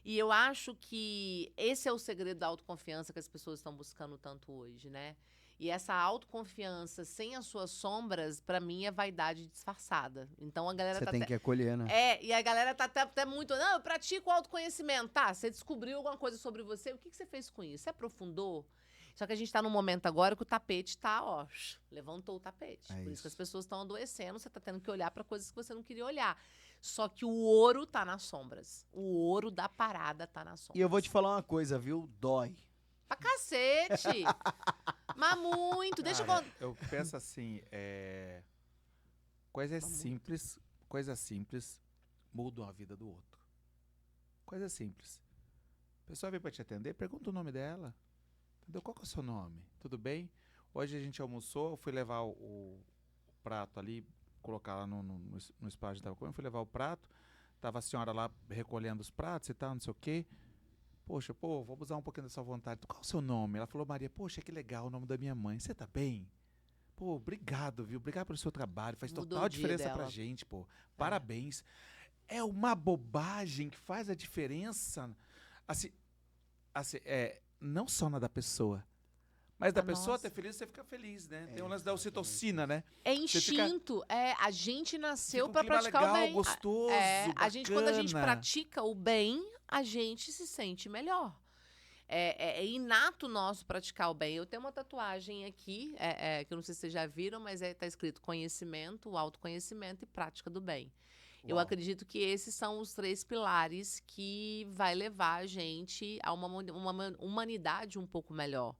E eu acho que esse é o segredo da autoconfiança que as pessoas estão buscando tanto hoje, né? E essa autoconfiança sem as suas sombras, pra mim, é vaidade disfarçada. Então a galera Você tá tem até... que acolher, né? E a galera tá até muito... Não, eu pratico autoconhecimento. Tá, você descobriu alguma coisa sobre você, o que você fez com isso? Você aprofundou? Só que a gente tá num momento agora que o tapete tá, ó, levantou o tapete. Por isso que as pessoas estão adoecendo, você tá tendo que olhar pra coisas que você não queria olhar. Só que o ouro tá nas sombras. O ouro da parada tá nas sombras. E eu vou te falar uma coisa, viu? Dói. Pra cacete! Mas muito. Deixa eu... Cara, eu penso assim, coisas simples mudam a vida do outro. Coisa simples. A pessoa vem pra te atender, pergunta o nome dela. Entendeu? Qual que é o seu nome? Tudo bem? Hoje a gente almoçou, eu fui levar o prato ali, colocar lá no espaço que estava comendo, fui levar o prato, tava a senhora lá recolhendo os pratos e tal, não sei o quê. Poxa, vou usar um pouquinho da sua vontade. Qual é o seu nome? Ela falou: Maria. Poxa, que legal, o nome da minha mãe. Você tá bem? Pô, obrigado, viu? Obrigado pelo seu trabalho. Faz Mudou total o dia diferença dela. pra gente, pô. Parabéns. É uma bobagem que faz a diferença. Assim, não só na da pessoa, mas da pessoa ter feliz, você fica feliz, né? Tem um lance da ocitocina, né? É instinto. A gente nasceu Fica um pra clima praticar legal, o bem. gostoso, A gente, quando a gente bacana. pratica o bem, a gente se sente melhor. É inato nosso praticar o bem. Eu tenho uma tatuagem aqui, que eu não sei se vocês já viram, mas tá escrito conhecimento, autoconhecimento e prática do bem. Eu acredito que esses são os 3 pilares que vai levar a gente a uma humanidade um pouco melhor.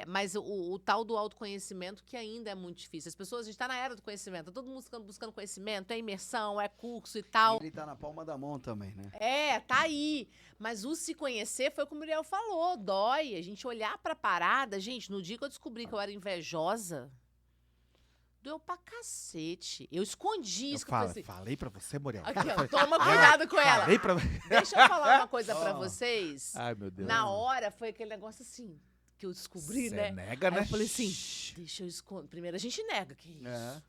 Mas o tal do autoconhecimento que ainda é muito difícil. As pessoas, a gente está na era do conhecimento, tá todo mundo buscando conhecimento, é imersão, é curso e tal. Ele tá na palma da mão também, né? Tá aí. Mas o se conhecer foi como o Muriel falou, dói. A gente olhar pra parada, gente, no dia que eu descobri que eu era invejosa, doeu pra cacete. Eu escondi isso. Falei pra você, Muriel. Aqui, ó, toma cuidado com ela. Falei pra... Deixa eu falar uma coisa pra vocês. Ai, meu Deus. Na hora, foi aquele negócio assim, que eu descobri, Cê né? nega, Aí né? eu falei assim, deixa eu esconder. Primeiro a gente nega, que isso? É.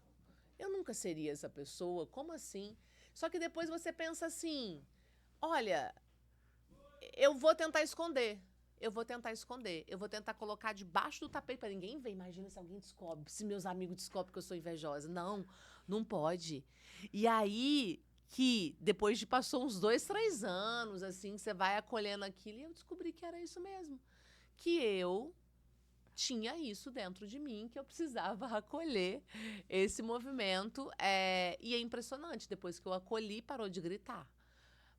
Eu nunca seria essa pessoa, como assim? Só que depois você pensa assim, olha, eu vou tentar esconder. Eu vou tentar colocar debaixo do tapete pra ninguém ver. Imagina se alguém descobre, se meus amigos descobrem que eu sou invejosa. Não pode. E aí que depois de passou uns 2, 3 anos, assim, você vai acolhendo aquilo, e eu descobri que era isso mesmo. Que eu tinha isso dentro de mim, que eu precisava acolher esse movimento. E é impressionante, depois que eu acolhi, parou de gritar.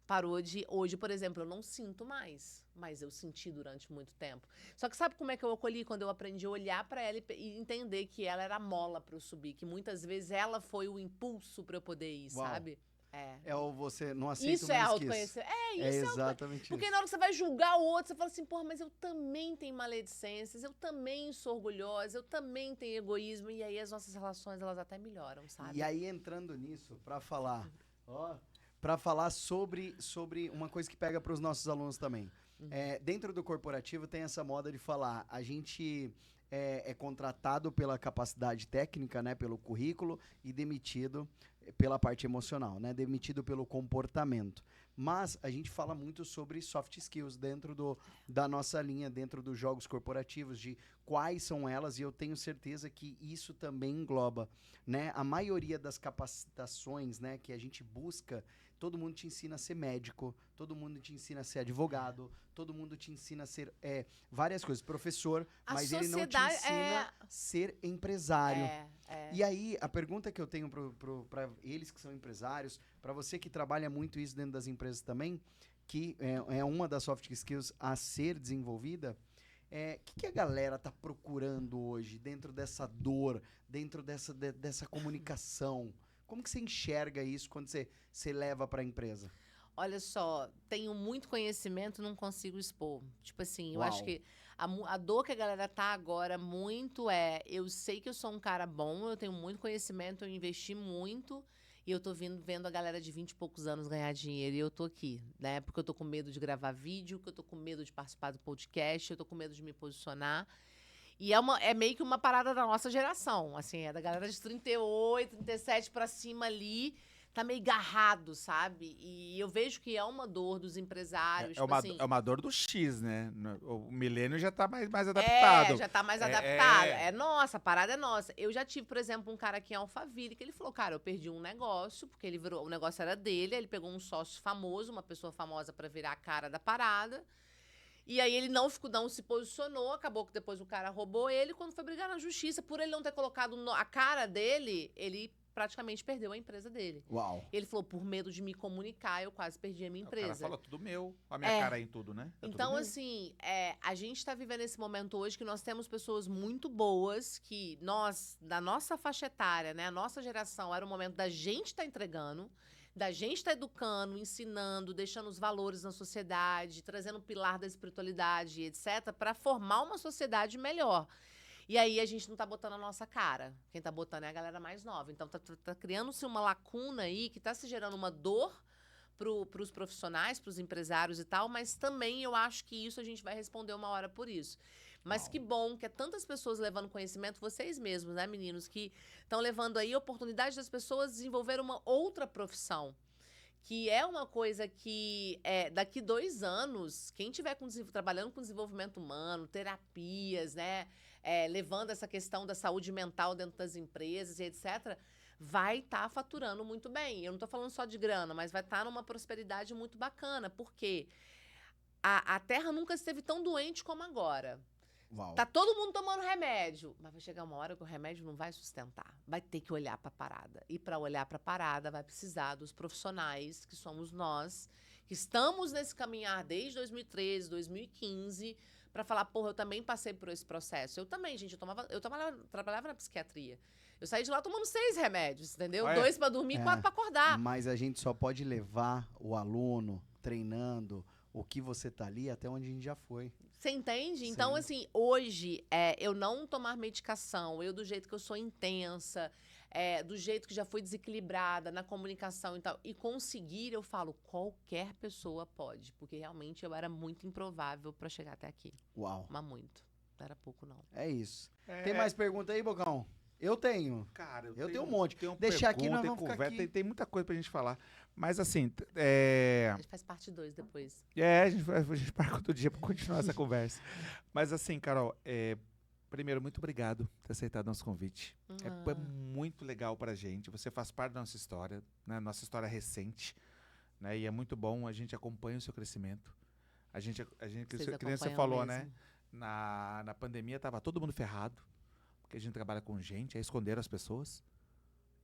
Parou de... Hoje, por exemplo, eu não sinto mais, mas eu senti durante muito tempo. Só que sabe como é que eu acolhi? Quando eu aprendi a olhar para ela e entender que ela era a mola para eu subir, que muitas vezes ela foi o impulso para eu poder ir, Uau. sabe? É o você não aceita Isso é menos que autoconhecimento. isso. Isso é autoconhecimento. Exatamente Porque isso. na hora que você vai julgar o outro, você fala assim, porra, mas eu também tenho maledicências, eu também sou orgulhosa, eu também tenho egoísmo, e aí as nossas relações, elas até melhoram, sabe? E aí, entrando nisso, para falar, sobre uma coisa que pega para os nossos alunos também. Dentro do corporativo tem essa moda de falar, a gente é contratado pela capacidade técnica, né, pelo currículo, e demitido pela parte emocional, né, demitido pelo comportamento. Mas a gente fala muito sobre soft skills dentro da nossa linha, dentro dos jogos corporativos, de quais são elas, e eu tenho certeza que isso também engloba, né, a maioria das capacitações, né, que a gente busca. Todo mundo te ensina a ser médico, todo mundo te ensina a ser advogado, todo mundo te ensina a ser várias coisas, professor, mas ele não te ensina a ser empresário. E aí, a pergunta que eu tenho para eles que são empresários, para você que trabalha muito isso dentro das empresas também, que é uma das soft skills a ser desenvolvida, o que a galera tá procurando hoje dentro dessa dor, dentro dessa comunicação? Como que você enxerga isso quando você leva para a empresa? Olha só, tenho muito conhecimento, não consigo expor. Tipo assim, eu Uau. acho que a dor que a galera tá agora muito eu sei que eu sou um cara bom, eu tenho muito conhecimento, eu investi muito, e eu tô vendo a galera de 20 e poucos anos ganhar dinheiro, e eu tô aqui, né? Porque eu tô com medo de gravar vídeo, que eu tô com medo de participar do podcast, eu tô com medo de me posicionar. E é meio que uma parada da nossa geração, assim, é da galera de 38, 37 pra cima ali, tá meio garrado, sabe? E eu vejo que é uma dor dos empresários, tipo assim... É uma dor do X, né? O milênio já tá mais adaptado. Já tá mais adaptado. É nossa, a parada é nossa. Eu já tive, por exemplo, um cara aqui em Alphaville, que ele falou, cara, eu perdi um negócio, porque o negócio era dele, aí ele pegou um sócio famoso, uma pessoa famosa pra virar a cara da parada. E aí ele não se posicionou, acabou que depois o cara roubou ele. Quando foi brigar na justiça, por ele não ter colocado a cara dele, ele praticamente perdeu a empresa dele. Uau. Ele falou, por medo de me comunicar, eu quase perdi a minha empresa. O cara falou, tudo meu. A minha cara em tudo, né? Então, assim, a gente tá vivendo esse momento hoje que nós temos pessoas muito boas, que nós, da nossa faixa etária, né, a nossa geração, era o momento da gente estar entregando, da gente estar educando, ensinando, deixando os valores na sociedade, trazendo o pilar da espiritualidade, etc., para formar uma sociedade melhor. E aí a gente não tá botando a nossa cara. Quem tá botando é a galera mais nova. Então tá criando-se uma lacuna aí que tá se gerando uma dor pros profissionais, pros empresários e tal, mas também eu acho que isso a gente vai responder uma hora por isso. Mas que bom que é tantas pessoas levando conhecimento, vocês mesmos, né, meninos, que estão levando aí a oportunidade das pessoas desenvolver uma outra profissão. Que é uma coisa que, daqui 2 anos, quem estiver trabalhando com desenvolvimento humano, terapias, né, levando essa questão da saúde mental dentro das empresas e etc., vai estar faturando muito bem. Eu não estou falando só de grana, mas vai estar numa prosperidade muito bacana, porque a Terra nunca esteve tão doente como agora. Uau. Tá todo mundo tomando remédio, mas vai chegar uma hora que o remédio não vai sustentar. Vai ter que olhar para a parada. E para olhar para a parada, vai precisar dos profissionais, que somos nós, que estamos nesse caminhar desde 2013, 2015, para falar, porra, eu também passei por esse processo. Eu também, gente, eu trabalhava na psiquiatria. Eu saí de lá tomando 6 remédios, entendeu? 2 para dormir e 4 para acordar. Mas a gente só pode levar o aluno treinando o que você tá ali até onde a gente já foi. Você entende? Sim. Então, assim, hoje, eu não tomar medicação, eu do jeito que eu sou intensa, do jeito que já fui desequilibrada na comunicação e tal, e conseguir, eu falo, qualquer pessoa pode, porque realmente eu era muito improvável para chegar até aqui. Uau. Mas muito. Não era pouco, não. É isso. Tem mais pergunta aí, Bocão? Eu tenho. Cara, eu tenho um monte. Tenho Deixar aqui, nós vamos ficar aqui. Tem muita coisa pra gente falar. Mas assim, A gente faz parte 2 depois. a gente marca outro dia pra continuar essa conversa. Mas assim, Carol, primeiro, muito obrigado por ter aceitado nosso convite. É muito legal pra gente. Você faz parte da nossa história, né? Nossa história recente, né? E é muito bom, a gente acompanha o seu crescimento. A gente Vocês que nem você acompanham falou, mesmo. né? Na pandemia tava todo mundo ferrado, porque a gente trabalha com gente, aí esconderam as pessoas.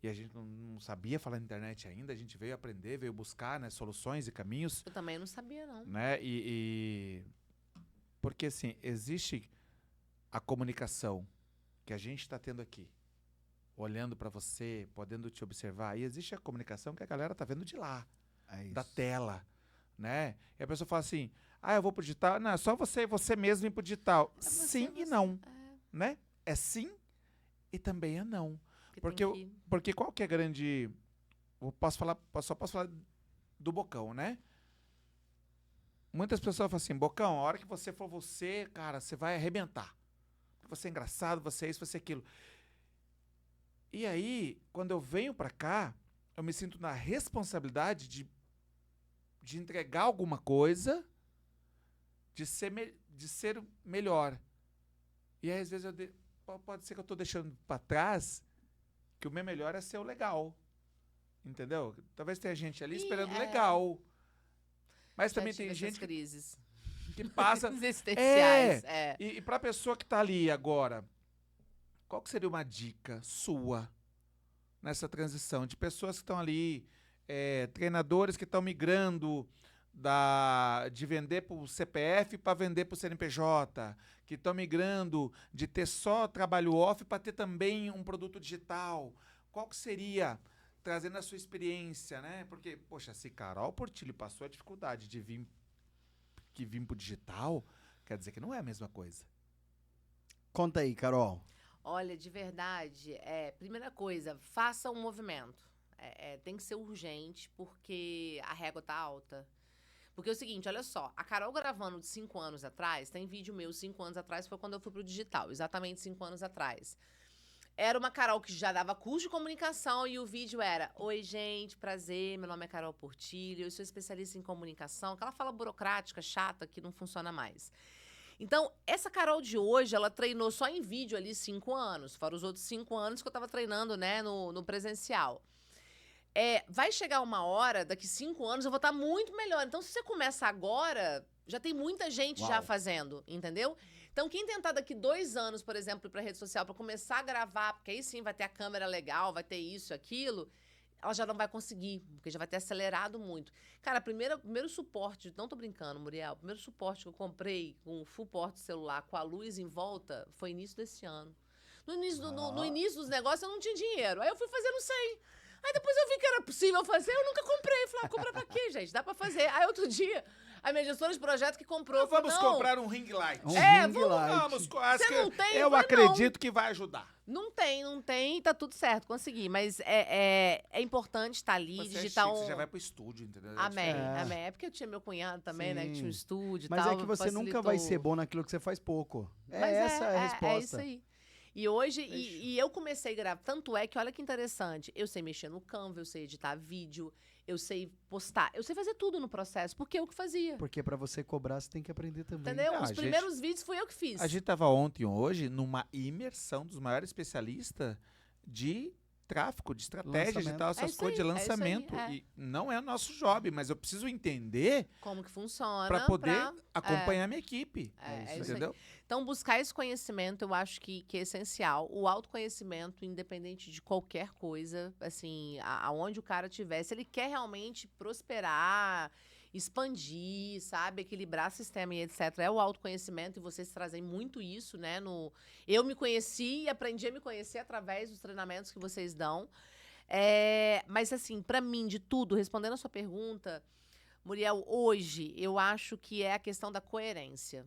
E a gente não sabia falar na internet ainda, a gente veio aprender, veio buscar, né, soluções e caminhos, Eu também não sabia, não. né? Porque assim, existe a comunicação que a gente está tendo aqui, olhando para você, podendo te observar, e existe a comunicação que a galera tá vendo de lá, É isso. da tela, né? E a pessoa fala assim: "Ah, eu vou pro digital". Não, é só você mesmo ir pro digital. É você, Sim e você. não, né? É sim e também é não. Porque Porque porque qual que é a grande... só posso falar do Bocão, né? Muitas pessoas falam assim: Bocão, a hora que você for você, cara, você vai arrebentar. Você é engraçado, você é isso, você é aquilo. E aí, quando eu venho pra cá, eu me sinto na responsabilidade de entregar alguma coisa, de ser melhor. E aí, às vezes, pode ser que eu tô deixando pra trás que o meu melhor é ser o legal. Entendeu? Talvez tenha gente ali esperando legal. Mas também tem gente crises que passa... existenciais. E pra pessoa que tá ali agora, qual que seria uma dica sua nessa transição? De pessoas que estão ali, treinadores que estão migrando de vender pro CPF para vender pro CNPJ, que estão migrando de ter só trabalho off para ter também um produto digital. Qual que seria, trazendo a sua experiência, né? Porque, poxa, se Carol Portillo passou a dificuldade de vir pro digital, quer dizer que não é a mesma coisa. Conta aí, Carol. Olha, de verdade, primeira coisa, faça um movimento. Tem que ser urgente, porque a régua tá alta. Porque é o seguinte, olha só, a Carol gravando de 5 anos atrás, tem vídeo meu 5 anos atrás, foi quando eu fui pro digital, exatamente 5 anos atrás. Era uma Carol que já dava curso de comunicação e o vídeo era: oi, gente, prazer, meu nome é Carol Portillo, eu sou especialista em comunicação, aquela fala burocrática, chata, que não funciona mais. Então, essa Carol de hoje, ela treinou só em vídeo ali 5 anos, fora os outros 5 anos que eu tava treinando, né, no presencial. Vai chegar uma hora, daqui 5 anos, eu vou estar muito melhor. Então, se você começa agora, já tem muita gente já fazendo, entendeu? Então, quem tentar daqui 2 anos, por exemplo, ir pra rede social pra começar a gravar, porque aí sim vai ter a câmera legal, vai ter isso, aquilo, ela já não vai conseguir, porque já vai ter acelerado muito. Cara, primeiro suporte, não tô brincando, Muriel, o primeiro suporte que eu comprei com full porte celular, com a luz em volta, foi início desse ano. No início dos negócios, eu não tinha dinheiro. Aí eu fui fazendo sem. Aí depois eu vi que era possível fazer, eu nunca comprei. Falei, comprar pra quê, gente? Dá pra fazer. Aí outro dia, a minha gestora de projeto que comprou, Vamos comprar um ring light. Ring light. Vamos, Você não tem? Eu acredito que vai ajudar. Não tem, tá tudo certo, consegui. Mas é importante estar ali, Você digitar você já vai pro estúdio, entendeu? Amém, É. amém. É porque eu tinha meu cunhado também, né, que tinha um Sim. estúdio e Mas tal. é que você nunca vai ser bom naquilo que você faz pouco. Essa é a resposta. É isso aí. E hoje, e eu comecei a gravar, tanto é que, olha que interessante, eu sei mexer no Canva, eu sei editar vídeo, eu sei postar, eu sei fazer tudo no processo, porque eu que fazia. Porque pra você cobrar, você tem que aprender também. Entendeu? Não, Os a primeiros vídeos fui eu que fiz. A gente tava ontem e hoje numa imersão dos maiores especialistas de tráfego, de estratégias e tal, essas isso coisas de aí, é isso aí, lançamento. E não é o nosso job, mas eu preciso entender Como que funciona. para poder acompanhar minha equipe. É isso aí. Entendeu? Então, buscar esse conhecimento, eu acho que é essencial. O autoconhecimento, independente de qualquer coisa, assim, aonde o cara estiver, se ele quer realmente prosperar, expandir, sabe, equilibrar sistema e etc. É o autoconhecimento, e vocês trazem muito isso, né? Eu me conheci e aprendi a me conhecer através dos treinamentos que vocês dão. Mas, assim, pra mim, de tudo, respondendo a sua pergunta, Muriel, hoje, eu acho que é a questão da coerência.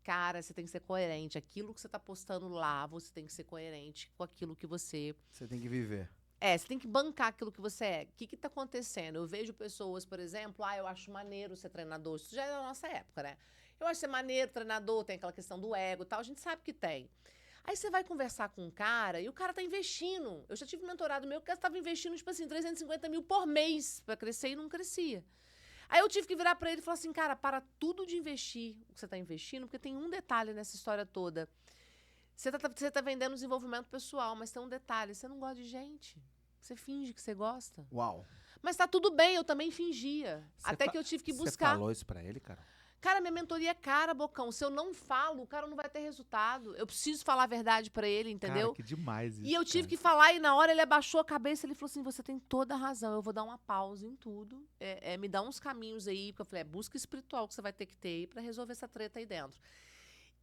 Cara, você tem que ser coerente. Aquilo que você tá postando lá, você tem que ser coerente com aquilo que você... Você tem que viver. Você tem que bancar aquilo que você é. O que tá acontecendo? Eu vejo pessoas, por exemplo, eu acho maneiro ser treinador. Isso já é da nossa época, né? Eu acho ser maneiro, treinador, tem aquela questão do ego e tal. A gente sabe que tem. Aí você vai conversar com um cara e o cara tá investindo. Eu já tive um mentorado meu que estava investindo, tipo assim, 350 mil por mês pra crescer e não crescia. Aí eu tive que virar pra ele e falar assim, cara, para tudo de investir o que você tá investindo, porque tem um detalhe nessa história toda. Você tá vendendo desenvolvimento pessoal, mas tem um detalhe, você não gosta de gente. Você finge que você gosta. Uau. Mas tá tudo bem, eu também fingia. Até que eu tive que Você buscar. falou isso pra ele, cara? Cara, minha mentoria é cara, Bocão. Se eu não falo, o cara não vai ter resultado. Eu preciso falar a verdade pra ele, entendeu? Cara, que demais isso, E eu tive cara. que falar, e na hora ele abaixou a cabeça, ele falou assim, você tem toda a razão, eu vou dar uma pausa em tudo, me dá uns caminhos aí, porque eu falei, busca espiritual que você vai ter que ter aí pra resolver essa treta aí dentro.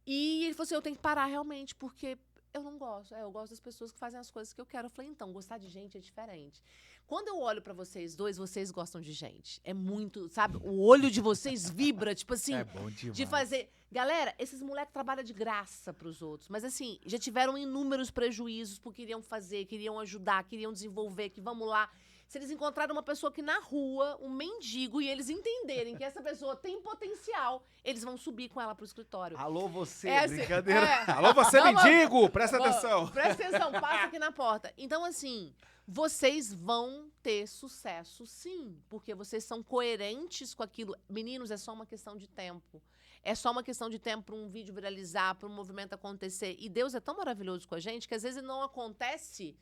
E ele falou assim, eu tenho que parar realmente, porque eu não gosto. Eu gosto das pessoas que fazem as coisas que eu quero. Eu falei, então, gostar de gente é diferente. Quando eu olho pra vocês dois, vocês gostam de gente. É muito, sabe? O olho de vocês vibra, tipo assim, É bom demais. de fazer. Galera, esses moleques trabalham de graça pros outros, mas assim, já tiveram inúmeros prejuízos porque queriam fazer, queriam ajudar, queriam desenvolver, que vamos lá. Se eles encontrarem uma pessoa que na rua, um mendigo, e eles entenderem que essa pessoa tem potencial, eles vão subir com ela pro escritório. Alô, você, assim, brincadeira. Alô, você Vamos- mendigo, presta Bom, atenção. Presta atenção, passa aqui na porta. Então, assim, vocês vão ter sucesso, sim, porque vocês são coerentes com aquilo. Meninos, é só uma questão de tempo. É só uma questão de tempo para um vídeo viralizar, para um movimento acontecer. E Deus é tão maravilhoso com a gente que às vezes não acontece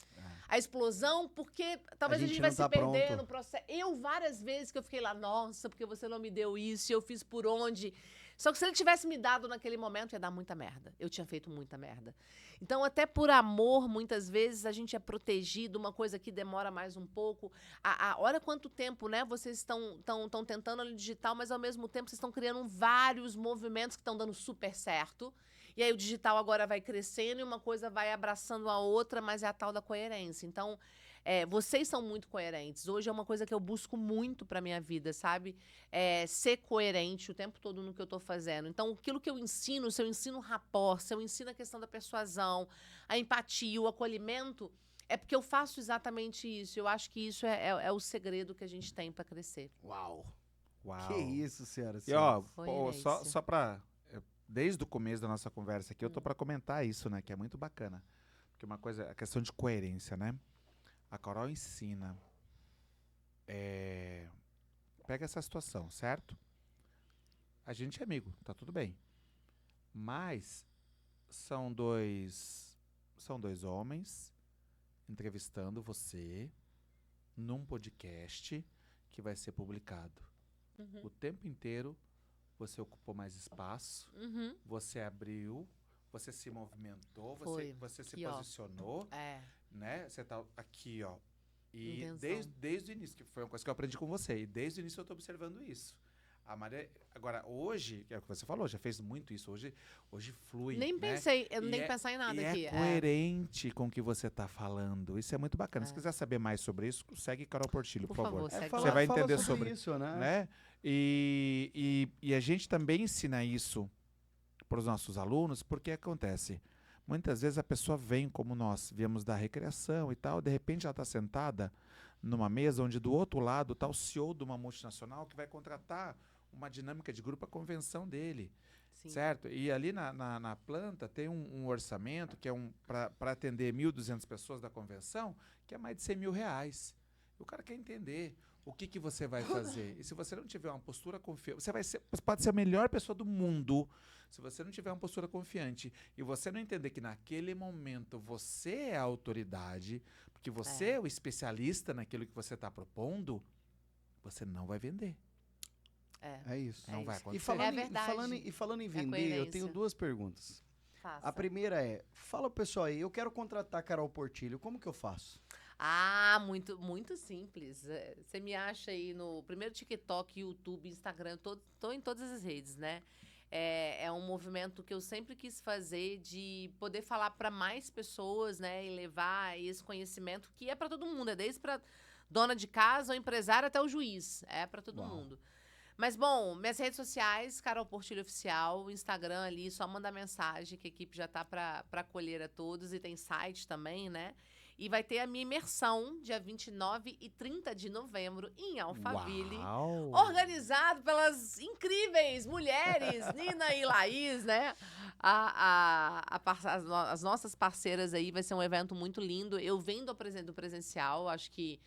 a explosão porque talvez a gente vai não se tá perder pronto. no processo. Eu, várias vezes que eu fiquei lá, nossa, porque você não me deu isso, eu fiz por onde. Só que se ele tivesse me dado naquele momento, ia dar muita merda. Eu tinha feito muita merda. Então, até por amor, muitas vezes, a gente é protegido, uma coisa que demora mais um pouco. Olha quanto tempo, né? Vocês estão tentando ali digital, mas ao mesmo tempo vocês estão criando vários movimentos que estão dando super certo. E aí o digital agora vai crescendo e uma coisa vai abraçando a outra, mas é a tal da coerência. Então, vocês são muito coerentes. Hoje é uma coisa que eu busco muito pra minha vida, sabe? Ser coerente o tempo todo no que eu tô fazendo. Então, aquilo que eu ensino, se eu ensino rapport, se eu ensino a questão da persuasão, a empatia, o acolhimento, é porque eu faço exatamente isso. Eu acho que isso é o segredo que a gente tem pra crescer. Uau. Uau. Que isso, senhora. E ó, Coerência. só pra... Desde o começo da nossa conversa aqui, eu tô pra comentar isso, né? Que é muito bacana. Porque uma coisa, a questão de coerência, né? A Carol ensina. Pega essa situação, certo? A gente é amigo, tá tudo bem. Mas são dois homens entrevistando você num podcast que vai ser publicado. Uhum. O tempo inteiro você ocupou mais espaço, Uhum. você abriu, você se movimentou, Foi. você se Aqui, ó. posicionou, né? Você tá aqui, ó. E Intenção. desde o início, que foi uma coisa que eu aprendi com você, e desde o início eu tô observando isso. A Maria, agora, hoje, é o que você falou, já fez muito isso, hoje flui, Nem né? pensei, eu E nem é- pensar em nada E aqui. é coerente com o que você tá falando. Isso é muito bacana. Se É. quiser saber mais sobre isso, segue Carol Portilho, por Por favor. favor, segue Você vai fala entender sobre sobre, isso, né? né? E a gente também ensina isso para os nossos alunos, porque acontece. Muitas vezes a pessoa vem como nós, viemos da recreação e tal, de repente ela está sentada numa mesa onde do outro lado está o CEO de uma multinacional que vai contratar uma dinâmica de grupo, a convenção dele, Sim. certo? E ali na planta tem um orçamento que é para atender 1.200 pessoas da convenção, que é mais de R$100.000. O cara quer entender o que você vai fazer. E se você não tiver uma postura confiante, você pode ser a melhor pessoa do mundo. Se você não tiver uma postura confiante e você não entender que naquele momento você é a autoridade, porque você é o especialista naquilo que você está propondo, você não vai vender. É isso. Não vai isso. acontecer. E falando, É verdade. e falando em É vender, eu coerência. tenho duas perguntas. Faça. A primeira é, fala pro pessoal aí, eu quero contratar a Carol Portilho, como que eu faço? Muito, muito simples. Você me acha aí no primeiro TikTok, YouTube, Instagram, tô em todas as redes, né? É um movimento que eu sempre quis fazer de poder falar para mais pessoas, né? E levar esse conhecimento que é para todo mundo, é desde para dona de casa, o empresário até o juiz, é para todo Uau. mundo. Mas, bom, minhas redes sociais, Carol Portilho Oficial, o Instagram ali, só manda mensagem, que a equipe já tá para acolher a todos, e tem site também, né? E vai ter a minha imersão, dia 29 e 30 de novembro, em Alphaville. Uau! Organizado pelas incríveis mulheres, Nina e Laís, né? As nossas parceiras aí, vai ser um evento muito lindo. Eu vendo do presencial, acho que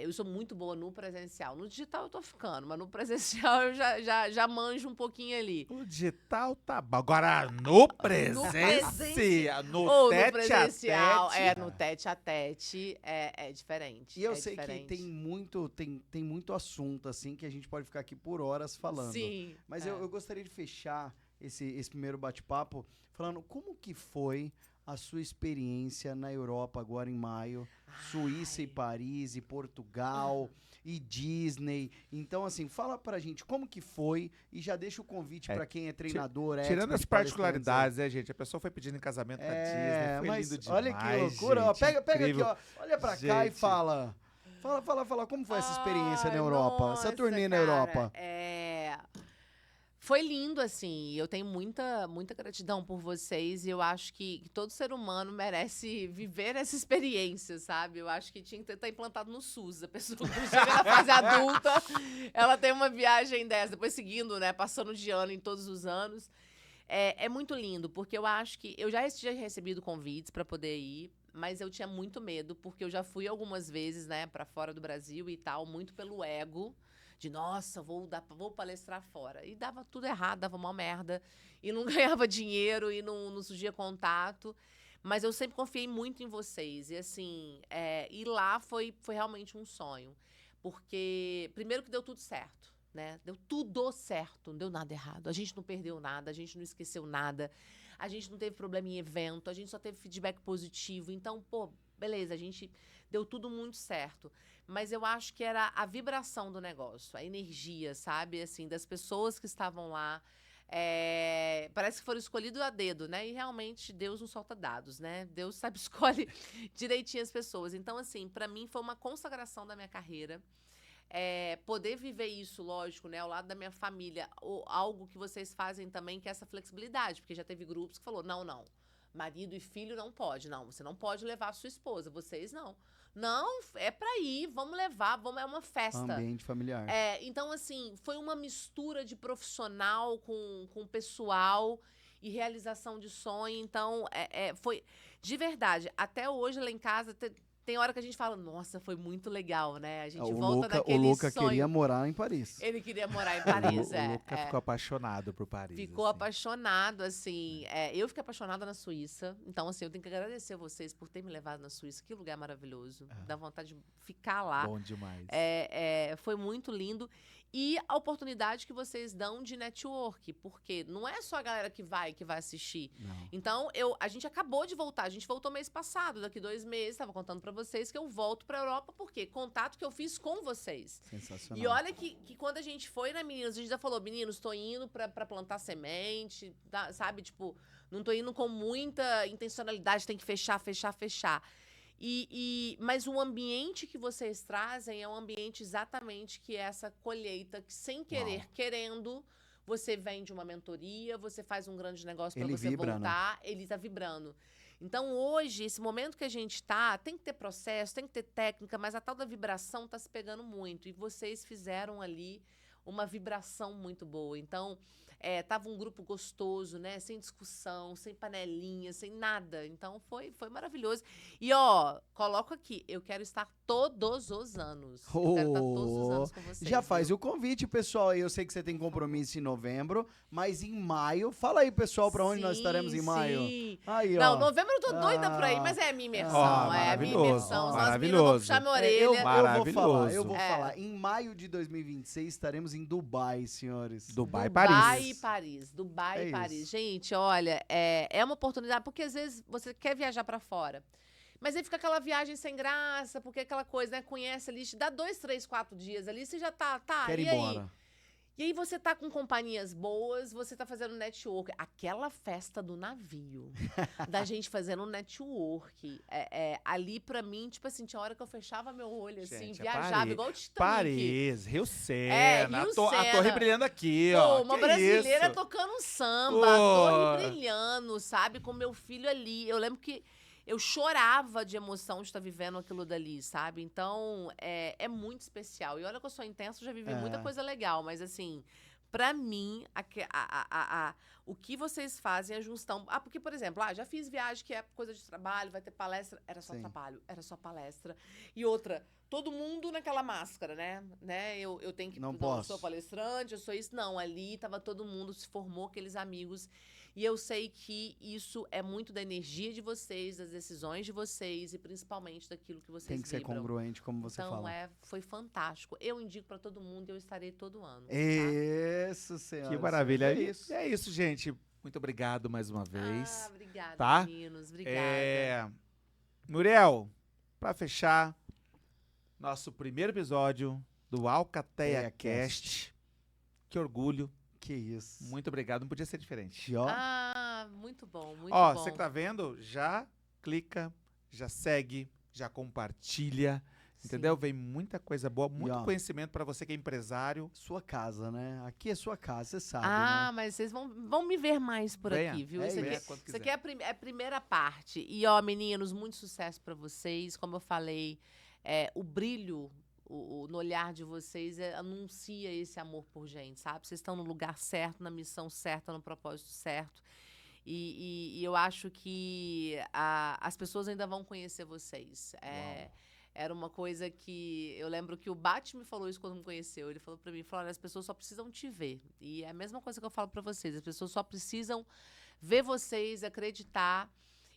Eu sou muito boa no presencial. No digital eu tô ficando, mas no presencial eu já manjo um pouquinho ali. O digital tá bom. Agora, no presencial, no tete presencial, a tete. no tete a tete é diferente. E eu é sei diferente. que tem muito assunto, assim, que a gente pode ficar aqui por horas falando. Sim. Mas eu gostaria de fechar esse primeiro bate-papo falando como que foi a sua experiência na Europa agora em maio, Suíça e Paris e Portugal e Disney. Então, assim, fala pra gente como que foi e já deixa o convite pra quem é treinador, Tirando expert, as particularidades, né, gente? A pessoa foi pedindo em casamento pra Disney, foi mas lindo demais, olha que loucura, ó, gente, pega aqui, incrível. ó, olha pra cá e Gente. fala. Fala, como foi essa experiência na Ai, Europa? Essa nossa, turnê na cara, Europa? Foi lindo, assim. Eu tenho muita gratidão por vocês e eu acho que todo ser humano merece viver essa experiência, sabe? Eu acho que tinha que estar implantado no SUS. A pessoa quando chega na fase adulta, ela tem uma viagem dessa, depois seguindo, né? Passando de ano em todos os anos. É muito lindo, porque eu acho que... Eu já tinha recebido convites para poder ir, mas eu tinha muito medo, porque eu já fui algumas vezes, né, para fora do Brasil e tal, muito pelo ego. De, nossa, vou palestrar fora. E dava tudo errado, dava uma merda. E não ganhava dinheiro e não surgia contato. Mas eu sempre confiei muito em vocês. E, assim, ir lá foi realmente um sonho. Porque, primeiro que deu tudo certo, né? Deu tudo certo, não deu nada errado. A gente não perdeu nada, a gente não esqueceu nada. A gente não teve problema em evento, a gente só teve feedback positivo. Então, pô, beleza, a gente deu tudo muito certo. Mas eu acho que era a vibração do negócio, a energia, sabe? Assim, das pessoas que estavam lá. Parece que foram escolhidos a dedo, né? E realmente Deus não solta dados, né? Deus sabe, escolhe direitinho as pessoas. Então, assim, pra mim foi uma consagração da minha carreira. Poder viver isso, lógico, né? Ao lado da minha família. Algo que vocês fazem também, que é essa flexibilidade. Porque já teve grupos que falou, não. Marido e filho não pode. Não, você não pode levar a sua esposa. Vocês não. Não, é pra ir, vamos levar, é uma festa. Ambiente familiar. Então, assim, foi uma mistura de profissional com pessoal e realização de sonho. Então, foi de verdade. Até hoje, lá em casa, tem hora que a gente fala, nossa, foi muito legal, né? A gente volta daquele O Luca sonho. queria morar em Paris. Ele queria morar em Paris, O Luca ficou apaixonado por Paris. Ficou assim. apaixonado, assim. Eu fiquei apaixonada na Suíça. Então, assim, eu tenho que agradecer a vocês por terem me levado na Suíça. Que lugar maravilhoso. Dá vontade de ficar lá. Bom demais. Foi muito lindo. E a oportunidade que vocês dão de network. Porque não é só a galera que vai assistir. Não. Então, a gente acabou de voltar. A gente voltou mês passado. Daqui 2 meses, estava contando pra vocês que eu volto pra Europa. Por quê? Contato que eu fiz com vocês. Sensacional. E olha que quando a gente foi, né, meninos? A gente já falou, meninos, tô indo pra plantar semente, sabe? Tipo, não tô indo com muita intencionalidade, tem que fechar. Mas o ambiente que vocês trazem é um ambiente exatamente que é essa colheita, que sem querer, querendo, você vende uma mentoria, você faz um grande negócio para você vibra, voltar, né? Ele tá vibrando. Então, hoje, esse momento que a gente tá, tem que ter processo, tem que ter técnica, mas a tal da vibração tá se pegando muito. E vocês fizeram ali uma vibração muito boa. Então, tava um grupo gostoso, né? Sem discussão, sem panelinha, sem nada. Então, foi maravilhoso. E, ó, coloco aqui, eu quero estar todos os anos. Eu quero estar todos os anos com vocês. Já faz viu? o convite, pessoal. Eu sei que você tem compromisso em novembro, mas em maio... Fala aí, pessoal, pra onde nós estaremos em maio. Sim. Aí, ó. Não, novembro eu tô doida por aí, mas é a minha imersão. É a minha imersão. Os nossos meninos vão puxar minha orelha. Eu vou falar. Em maio de 2026 estaremos em Dubai, senhores. Dubai e Paris. Dubai É e Paris. isso. Gente, olha, é uma oportunidade, porque às vezes você quer viajar pra fora. Mas aí fica aquela viagem sem graça, porque aquela coisa, né? Conhece ali, te dá 2, 3, 4 dias ali, você já tá, Quero ir e aí? embora. E aí você tá com companhias boas, você tá fazendo network. Aquela festa do navio, da gente fazendo network. Ali pra mim, tipo assim, tinha hora que eu fechava meu olho, assim, Gente, viajava, Paris, igual o Titanic. Paris, Rio Sena, Rio a torre Sena. brilhando aqui, Pô, ó. uma Que brasileira isso? tocando um samba, Pô. a torre brilhando, sabe? Com meu filho ali. Eu lembro que eu chorava de emoção de estar vivendo aquilo dali, sabe? Então, é muito especial. E olha que eu sou intensa, já vivi muita coisa legal, mas assim, pra mim, o que vocês fazem é a junção. Porque, por exemplo, já fiz viagem que é coisa de trabalho, vai ter palestra. Era só Sim. trabalho, era só palestra. E outra, todo mundo naquela máscara, né? Eu tenho que... Não eu posso. sou palestrante, eu sou isso. Não, ali tava todo mundo, se formou aqueles amigos. E eu sei que isso é muito da energia de vocês, das decisões de vocês e principalmente daquilo que vocês Tem que ser vibram. congruente, como você Então, fala. foi fantástico. Eu indico pra todo mundo e eu estarei todo ano. Tá? Isso, senhora. Que maravilha. É isso. É isso, gente. Muito obrigado mais uma vez. Ah, obrigada, Tá? meninos. Obrigada. Muriel, pra fechar, nosso primeiro episódio do Alcateia Cast. Que orgulho. Que isso. Muito obrigado. Não podia ser diferente. E ó, Muito bom, muito Ó, bom. você que tá vendo, já clica, já segue, já compartilha. Entendeu? Vem muita coisa boa, muito ó, conhecimento pra você que é empresário. sua casa, né? Aqui é sua casa, você sabe, Ah, né? mas vocês vão me ver mais por Venha. aqui, viu? É Isso aqui, Venha quando isso aqui quiser. é a primeira parte. E, ó, meninos, muito sucesso pra vocês. Como eu falei, o brilho no olhar de vocês anuncia esse amor por gente, sabe? Vocês estão no lugar certo, na missão certa, no propósito certo. E eu acho que as pessoas ainda vão conhecer vocês. Era uma coisa que... Eu lembro que o Bate me falou isso quando me conheceu. Ele falou pra mim, falou, olha, as pessoas só precisam te ver. E é a mesma coisa que eu falo pra vocês. As pessoas só precisam ver vocês, acreditar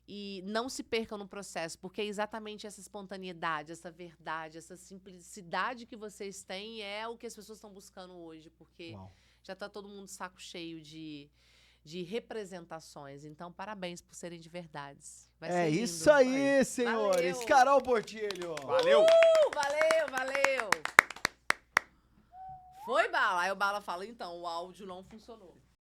e não se percam no processo. Porque é exatamente essa espontaneidade, essa verdade, essa simplicidade que vocês têm é o que as pessoas estão buscando hoje. Porque Uau. já tá todo mundo saco cheio de representações. Então, parabéns por serem de verdades. Vai É ser lindo. isso aí, senhores. Valeu. Carol Portilho. Valeu! Valeu! Foi, Bala? Aí o Bala fala, então, o áudio não funcionou.